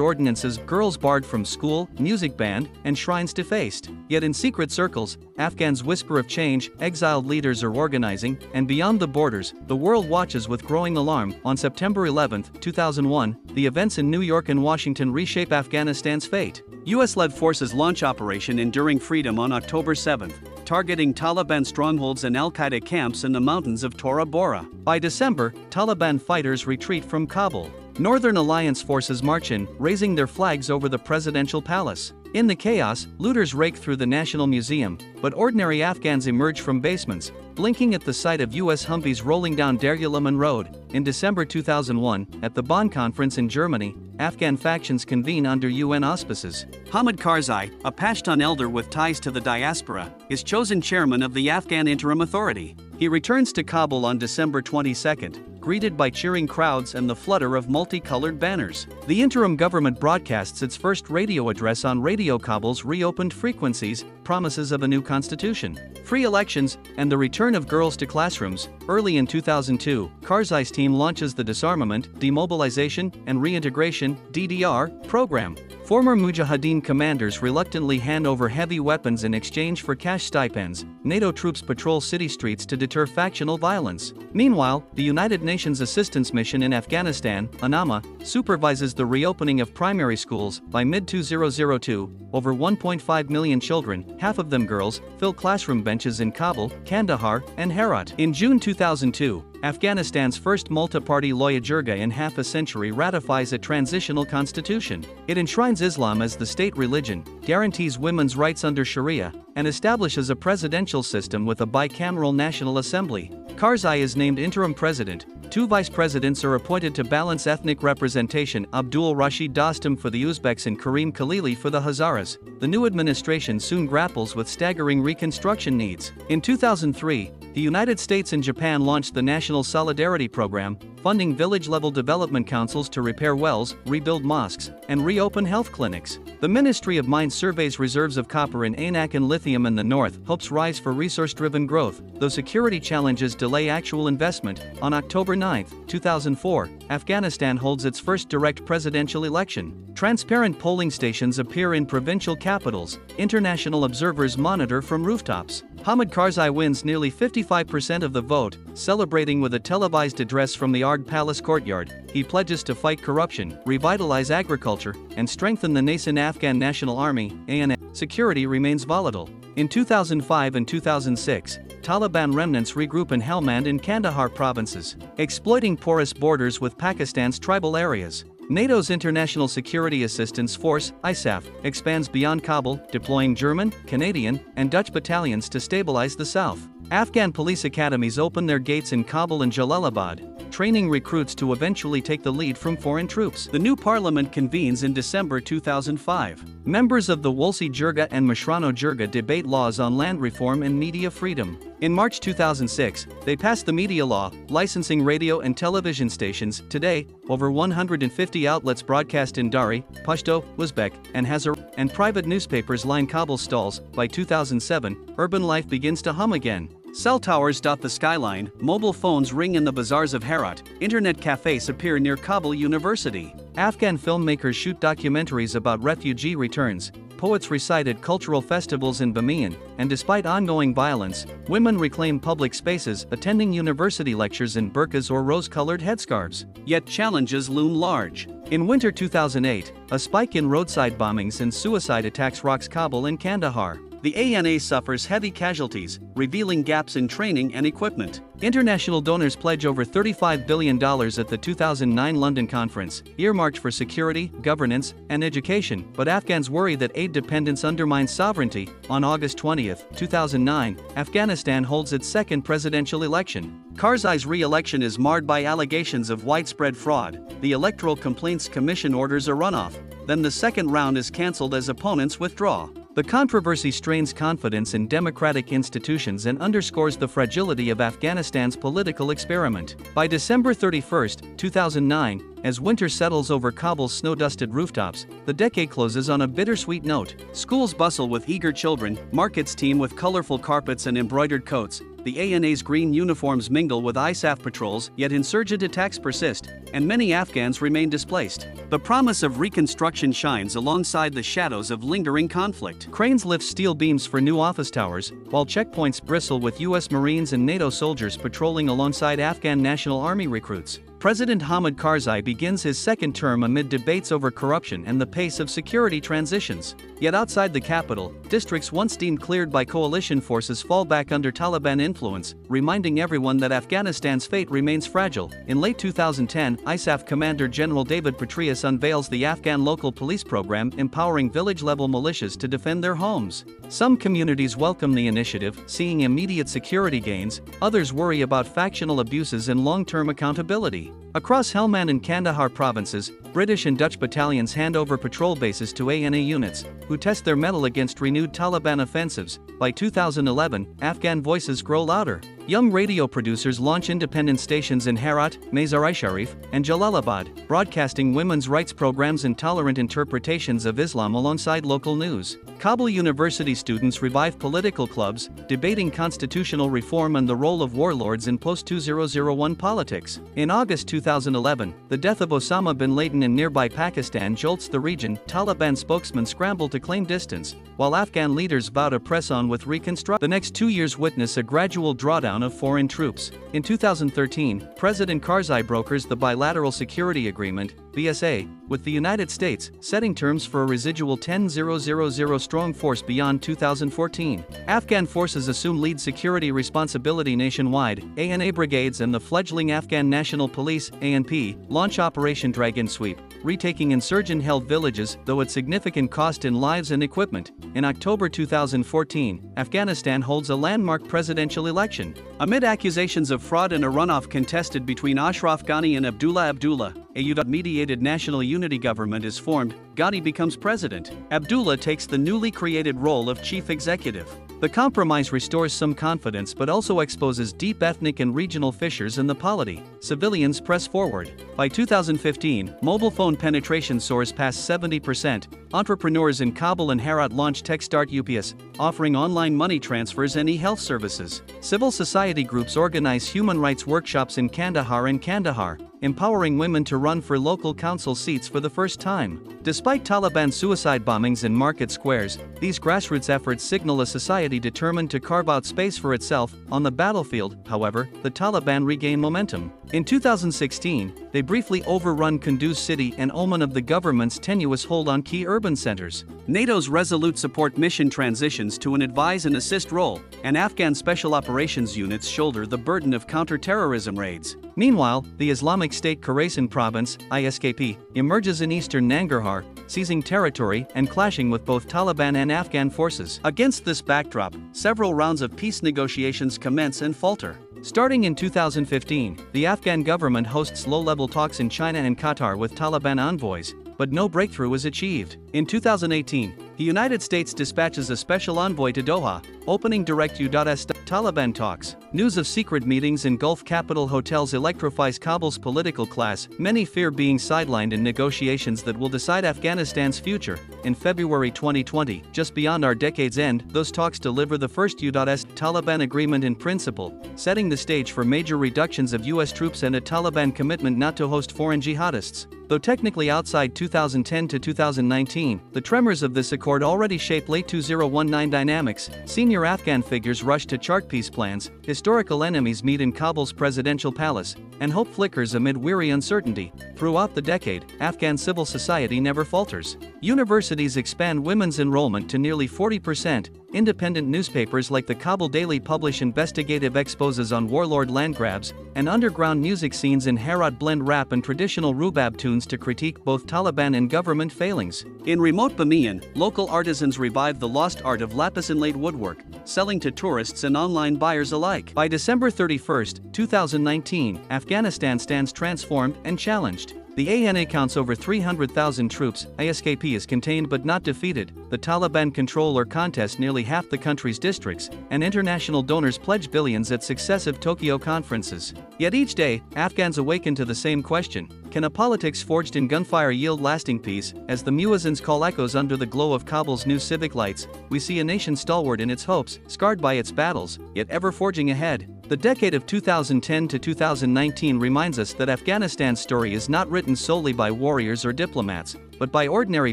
ordinances, girls barred from school, music banned, and shrines defaced. Yet in secret circles, Afghans whisper of change, exiled leaders are organizing, and beyond the borders, the world watches with growing alarm. On September 11, 2001, the events in New York and Washington reshape Afghanistan's fate. US-led forces launch Operation Enduring Freedom on October 7, targeting Taliban strongholds and al-Qaeda camps in the mountains of Tora Bora. By December, Taliban fighters retreat from Kabul. Northern Alliance forces march in, raising their flags over the presidential palace. In the chaos, looters rake through the National Museum, but ordinary Afghans emerge from basements, blinking at the sight of U.S. Humvees rolling down Darulaman Road. In December 2001, at the Bonn Conference in Germany, Afghan factions convene under UN auspices. Hamid Karzai, a Pashtun elder with ties to the diaspora, is chosen chairman of the Afghan Interim Authority. He returns to Kabul on December 22, greeted by cheering crowds and the flutter of multicolored banners. The interim government broadcasts its first radio address on Radio Kabul's reopened frequencies, promises of a new constitution, free elections, and the return of girls to classrooms. Early in 2002, Karzai's team launches the Disarmament, Demobilization, and Reintegration (DDR) program. Former Mujahideen commanders reluctantly hand over heavy weapons in exchange for cash stipends. NATO troops patrol city streets to deter factional violence. Meanwhile, the United Nations Assistance Mission in Afghanistan, UNAMA, supervises the reopening of primary schools. By mid-2002, over 1.5 million children, half of them girls, fill classroom benches in Kabul, Kandahar, and Herat. In June 2002, Afghanistan's first multi-party Loya Jirga in half a century ratifies a transitional constitution. It enshrines Islam as the state religion, guarantees women's rights under Sharia, and establishes a presidential system with a bicameral National Assembly. Karzai is named interim president. 2 vice presidents are appointed to balance ethnic representation: Abdul Rashid Dostum for the Uzbeks and Karim Khalili for the Hazaras. The new administration soon grapples with staggering reconstruction needs. In 2003, the United States and Japan launched the National Solidarity Program, funding village-level development councils to repair wells, rebuild mosques, and reopen health clinics. The Ministry of Mines surveys reserves of copper in Anak and lithium in the north, hopes rise for resource-driven growth, though security challenges delay actual investment. On October 9, 2004, Afghanistan holds its first direct presidential election. Transparent polling stations appear in provincial capitals. International observers monitor from rooftops. Hamid Karzai wins nearly 55% of the vote, celebrating with a televised address from the Ard Palace courtyard. He pledges to fight corruption, revitalize agriculture, and strengthen the nascent Afghan National Army (ANA). Security remains volatile. In 2005 and 2006, Taliban remnants regroup in Helmand and Kandahar provinces, exploiting porous borders with Pakistan's tribal areas. NATO's International Security Assistance Force, ISAF, expands beyond Kabul, deploying German, Canadian, and Dutch battalions to stabilize the south. Afghan police academies open their gates in Kabul and Jalalabad. training recruits to eventually take the lead from foreign troops. The new parliament convenes in December 2005. Members of the Wolsi Jirga and Mashrano Jirga debate laws on land reform and media freedom. In March 2006, they passed the media law, licensing radio and television stations. Today, over 150 outlets broadcast in Dari, Pashto, Uzbek, and Hazar, and private newspapers line Kabul's stalls. By 2007, urban life begins to hum again. Cell towers dot the skyline, mobile phones ring in the bazaars of Herat, internet cafes appear near Kabul University. Afghan filmmakers shoot documentaries about refugee returns, poets recite at cultural festivals in Bamiyan, and despite ongoing violence, women reclaim public spaces, attending university lectures in burqas or rose-colored headscarves. Yet challenges loom large. In winter 2008, a spike in roadside bombings and suicide attacks rocks Kabul and Kandahar. The ANA suffers heavy casualties, revealing gaps in training and equipment. International donors pledge over $35 billion at the 2009 London conference, earmarked for security, governance, and education, but Afghans worry that aid dependence undermines sovereignty. On August 20, 2009, Afghanistan holds its second presidential election. Karzai's re-election is marred by allegations of widespread fraud. The Electoral Complaints Commission orders a runoff. Then the second round is cancelled as opponents withdraw. The controversy strains confidence in democratic institutions and underscores the fragility of Afghanistan's political experiment. By December 31, 2009, as winter settles over Kabul's snow-dusted rooftops, the decade closes on a bittersweet note. Schools bustle with eager children, markets teem with colorful carpets and embroidered coats. The ANA's green uniforms mingle with ISAF patrols, yet insurgent attacks persist, and many Afghans remain displaced. The promise of reconstruction shines alongside the shadows of lingering conflict. Cranes lift steel beams for new office towers, while checkpoints bristle with U.S. Marines and NATO soldiers patrolling alongside Afghan National Army recruits. President Hamid Karzai begins his second term amid debates over corruption and the pace of security transitions. Yet outside the capital, districts once deemed cleared by coalition forces fall back under Taliban influence, reminding everyone that Afghanistan's fate remains fragile. In late 2010, ISAF Commander General David Petraeus unveils the Afghan local police program empowering village-level militias to defend their homes. Some communities welcome the initiative, seeing immediate security gains. Others worry about factional abuses and long-term accountability. Across Helmand and Kandahar provinces, British and Dutch battalions hand over patrol bases to ANA units, who test their mettle against renewed Taliban offensives. By 2011, Afghan voices grow louder. Young radio producers launch independent stations in Herat, Mazar-i-Sharif, and Jalalabad, broadcasting women's rights programs and tolerant interpretations of Islam alongside local news. Kabul University students revive political clubs, debating constitutional reform and the role of warlords in post-2001 politics. In August 2011, the death of Osama bin Laden in nearby Pakistan jolts the region. Taliban spokesmen scramble to claim distance, while Afghan leaders vow to press on with reconstruction. The next 2 years witness a gradual drawdown of foreign troops. In 2013, President Karzai brokers the Bilateral Security Agreement, BSA, with the United States, setting terms for a residual 10,000-strong force beyond 2014. Afghan forces assume lead security responsibility nationwide. ANA brigades and the fledgling Afghan National Police, ANP, launch Operation Dragon Sweep, retaking insurgent-held villages, though at significant cost in lives and equipment. In October 2014, Afghanistan holds a landmark presidential election. Amid accusations of fraud and a runoff contested between Ashraf Ghani and Abdullah, a UDA-mediated national unity government is formed. Ghani becomes president. Abdullah takes the newly created role of chief executive. The compromise restores some confidence but also exposes deep ethnic and regional fissures in the polity. Civilians press forward. By 2015, mobile phone penetration soars past 70%. Entrepreneurs in Kabul and Herat launch TechStart UPS, offering online money transfers and e-health services. Civil society groups organize human rights workshops in Kandahar, empowering women to run for local council seats for the first time. Despite Taliban suicide bombings in market squares, these grassroots efforts signal a society determined to carve out space for itself. On the battlefield, however, the Taliban regain momentum. In 2016, they briefly overrun Kunduz city and omen of the government's tenuous hold on key urban centers. NATO's resolute support mission transitions to an advise and assist role, and Afghan special operations units shoulder the burden of counter-terrorism raids. Meanwhile, the Islamic State Khorasan province, ISKP, emerges in eastern Nangarhar, seizing territory and clashing with both Taliban and Afghan forces. Against this backdrop, several rounds of peace negotiations commence and falter. Starting in 2015, the Afghan government hosts low-level talks in China and Qatar with Taliban envoys, but no breakthrough is achieved. In 2018, the United States dispatches a special envoy to Doha, opening direct U.S. Taliban talks. News of secret meetings in Gulf capital hotels electrifies Kabul's political class, many fear being sidelined in negotiations that will decide Afghanistan's future. In February 2020, just beyond our decade's end, those talks deliver the first U.S. Taliban agreement in principle, setting the stage for major reductions of U.S. troops and a Taliban commitment not to host foreign jihadists. Though technically outside 2010 to 2019, the tremors of this accord already shape late 2019 dynamics. Senior Afghan figures rush to chart peace plans, historical enemies meet in Kabul's presidential palace, and hope flickers amid weary uncertainty. Throughout the decade, Afghan civil society never falters. Universities expand women's enrollment to nearly 40%. Independent newspapers like the Kabul Daily publish investigative exposes on warlord land grabs, and underground music scenes in Herat blend rap and traditional rubab tunes to critique both Taliban and government failings. In remote Bamiyan, local artisans revive the lost art of lapis-inlaid woodwork, selling to tourists and online buyers alike. By December 31, 2019, Afghanistan stands transformed and challenged. The ANA counts over 300,000 troops, ASKP is contained but not defeated, the Taliban control or contest nearly half the country's districts, and international donors pledge billions at successive Tokyo conferences. Yet each day, Afghans awaken to the same question: can a politics forged in gunfire yield lasting peace? As the muezzin's call echoes under the glow of Kabul's new civic lights, we see a nation stalwart in its hopes, scarred by its battles, yet ever forging ahead. The decade of 2010 to 2019 reminds us that Afghanistan's story is not written solely by warriors or diplomats, but by ordinary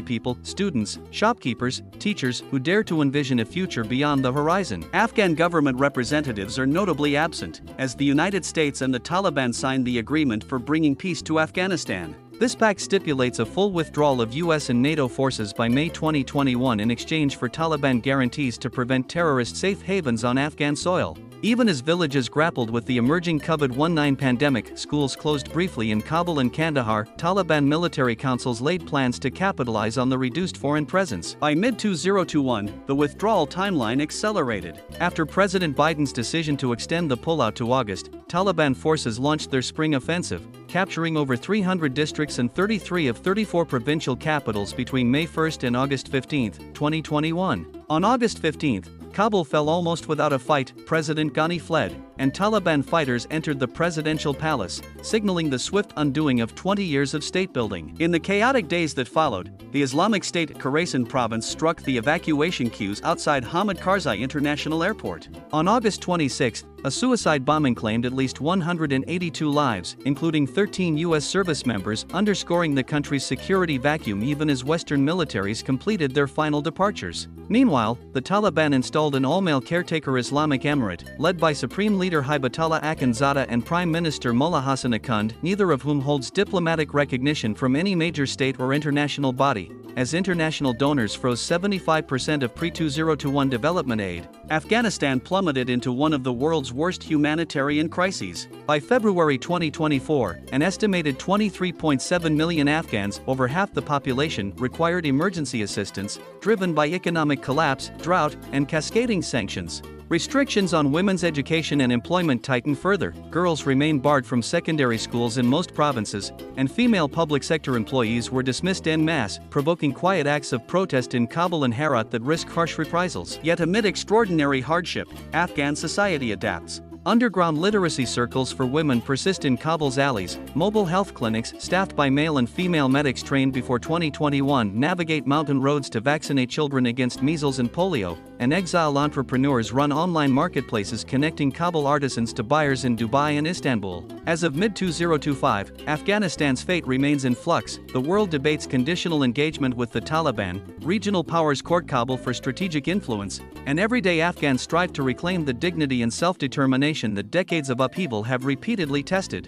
people, students, shopkeepers, teachers who dare to envision a future beyond the horizon. Afghan government representatives are notably absent, as the United States and the Taliban signed the agreement for bringing peace to Afghanistan. This pact stipulates a full withdrawal of US and NATO forces by May 2021 in exchange for Taliban guarantees to prevent terrorist safe havens on Afghan soil. Even as villages grappled with the emerging COVID-19 pandemic, schools closed briefly in Kabul and Kandahar, Taliban military councils laid plans to capitalize on the reduced foreign presence. By mid-2021, the withdrawal timeline accelerated. After President Biden's decision to extend the pullout to August, Taliban forces launched their spring offensive, capturing over 300 districts and 33 of 34 provincial capitals between May 1 and August 15, 2021. On August 15, Kabul fell almost without a fight, President Ghani fled, and Taliban fighters entered the presidential palace, signaling the swift undoing of 20 years of state building. In the chaotic days that followed, the Islamic State Khorasan province struck the evacuation queues outside Hamid Karzai International Airport. On August 26, a suicide bombing claimed at least 182 lives, including 13 U.S. service members, underscoring the country's security vacuum even as Western militaries completed their final departures. Meanwhile, the Taliban installed an all-male caretaker Islamic Emirate, led by Supreme Leader Hibatullah Akhundzada and Prime Minister Mullah Hassan Akhund, neither of whom holds diplomatic recognition from any major state or international body. As international donors froze 75% of pre-2021 development aid, Afghanistan plummeted into one of the world's worst humanitarian crises. By February 2024, an estimated 23.7 million Afghans, over half the population, required emergency assistance, driven by economic collapse, drought, and cascading sanctions. Restrictions on women's education and employment tighten further. Girls remain barred from secondary schools in most provinces, and female public sector employees were dismissed en masse, provoking quiet acts of protest in Kabul and Herat that risk harsh reprisals. Yet amid extraordinary hardship, Afghan society adapts. Underground literacy circles for women persist in Kabul's alleys. Mobile health clinics, staffed by male and female medics trained before 2021, navigate mountain roads to vaccinate children against measles and polio, and exile entrepreneurs run online marketplaces connecting Kabul artisans to buyers in Dubai and Istanbul. As of mid-2025, Afghanistan's fate remains in flux. The world debates conditional engagement with the Taliban, regional powers court Kabul for strategic influence, and everyday Afghans strive to reclaim the dignity and self-determination that decades of upheaval have repeatedly tested.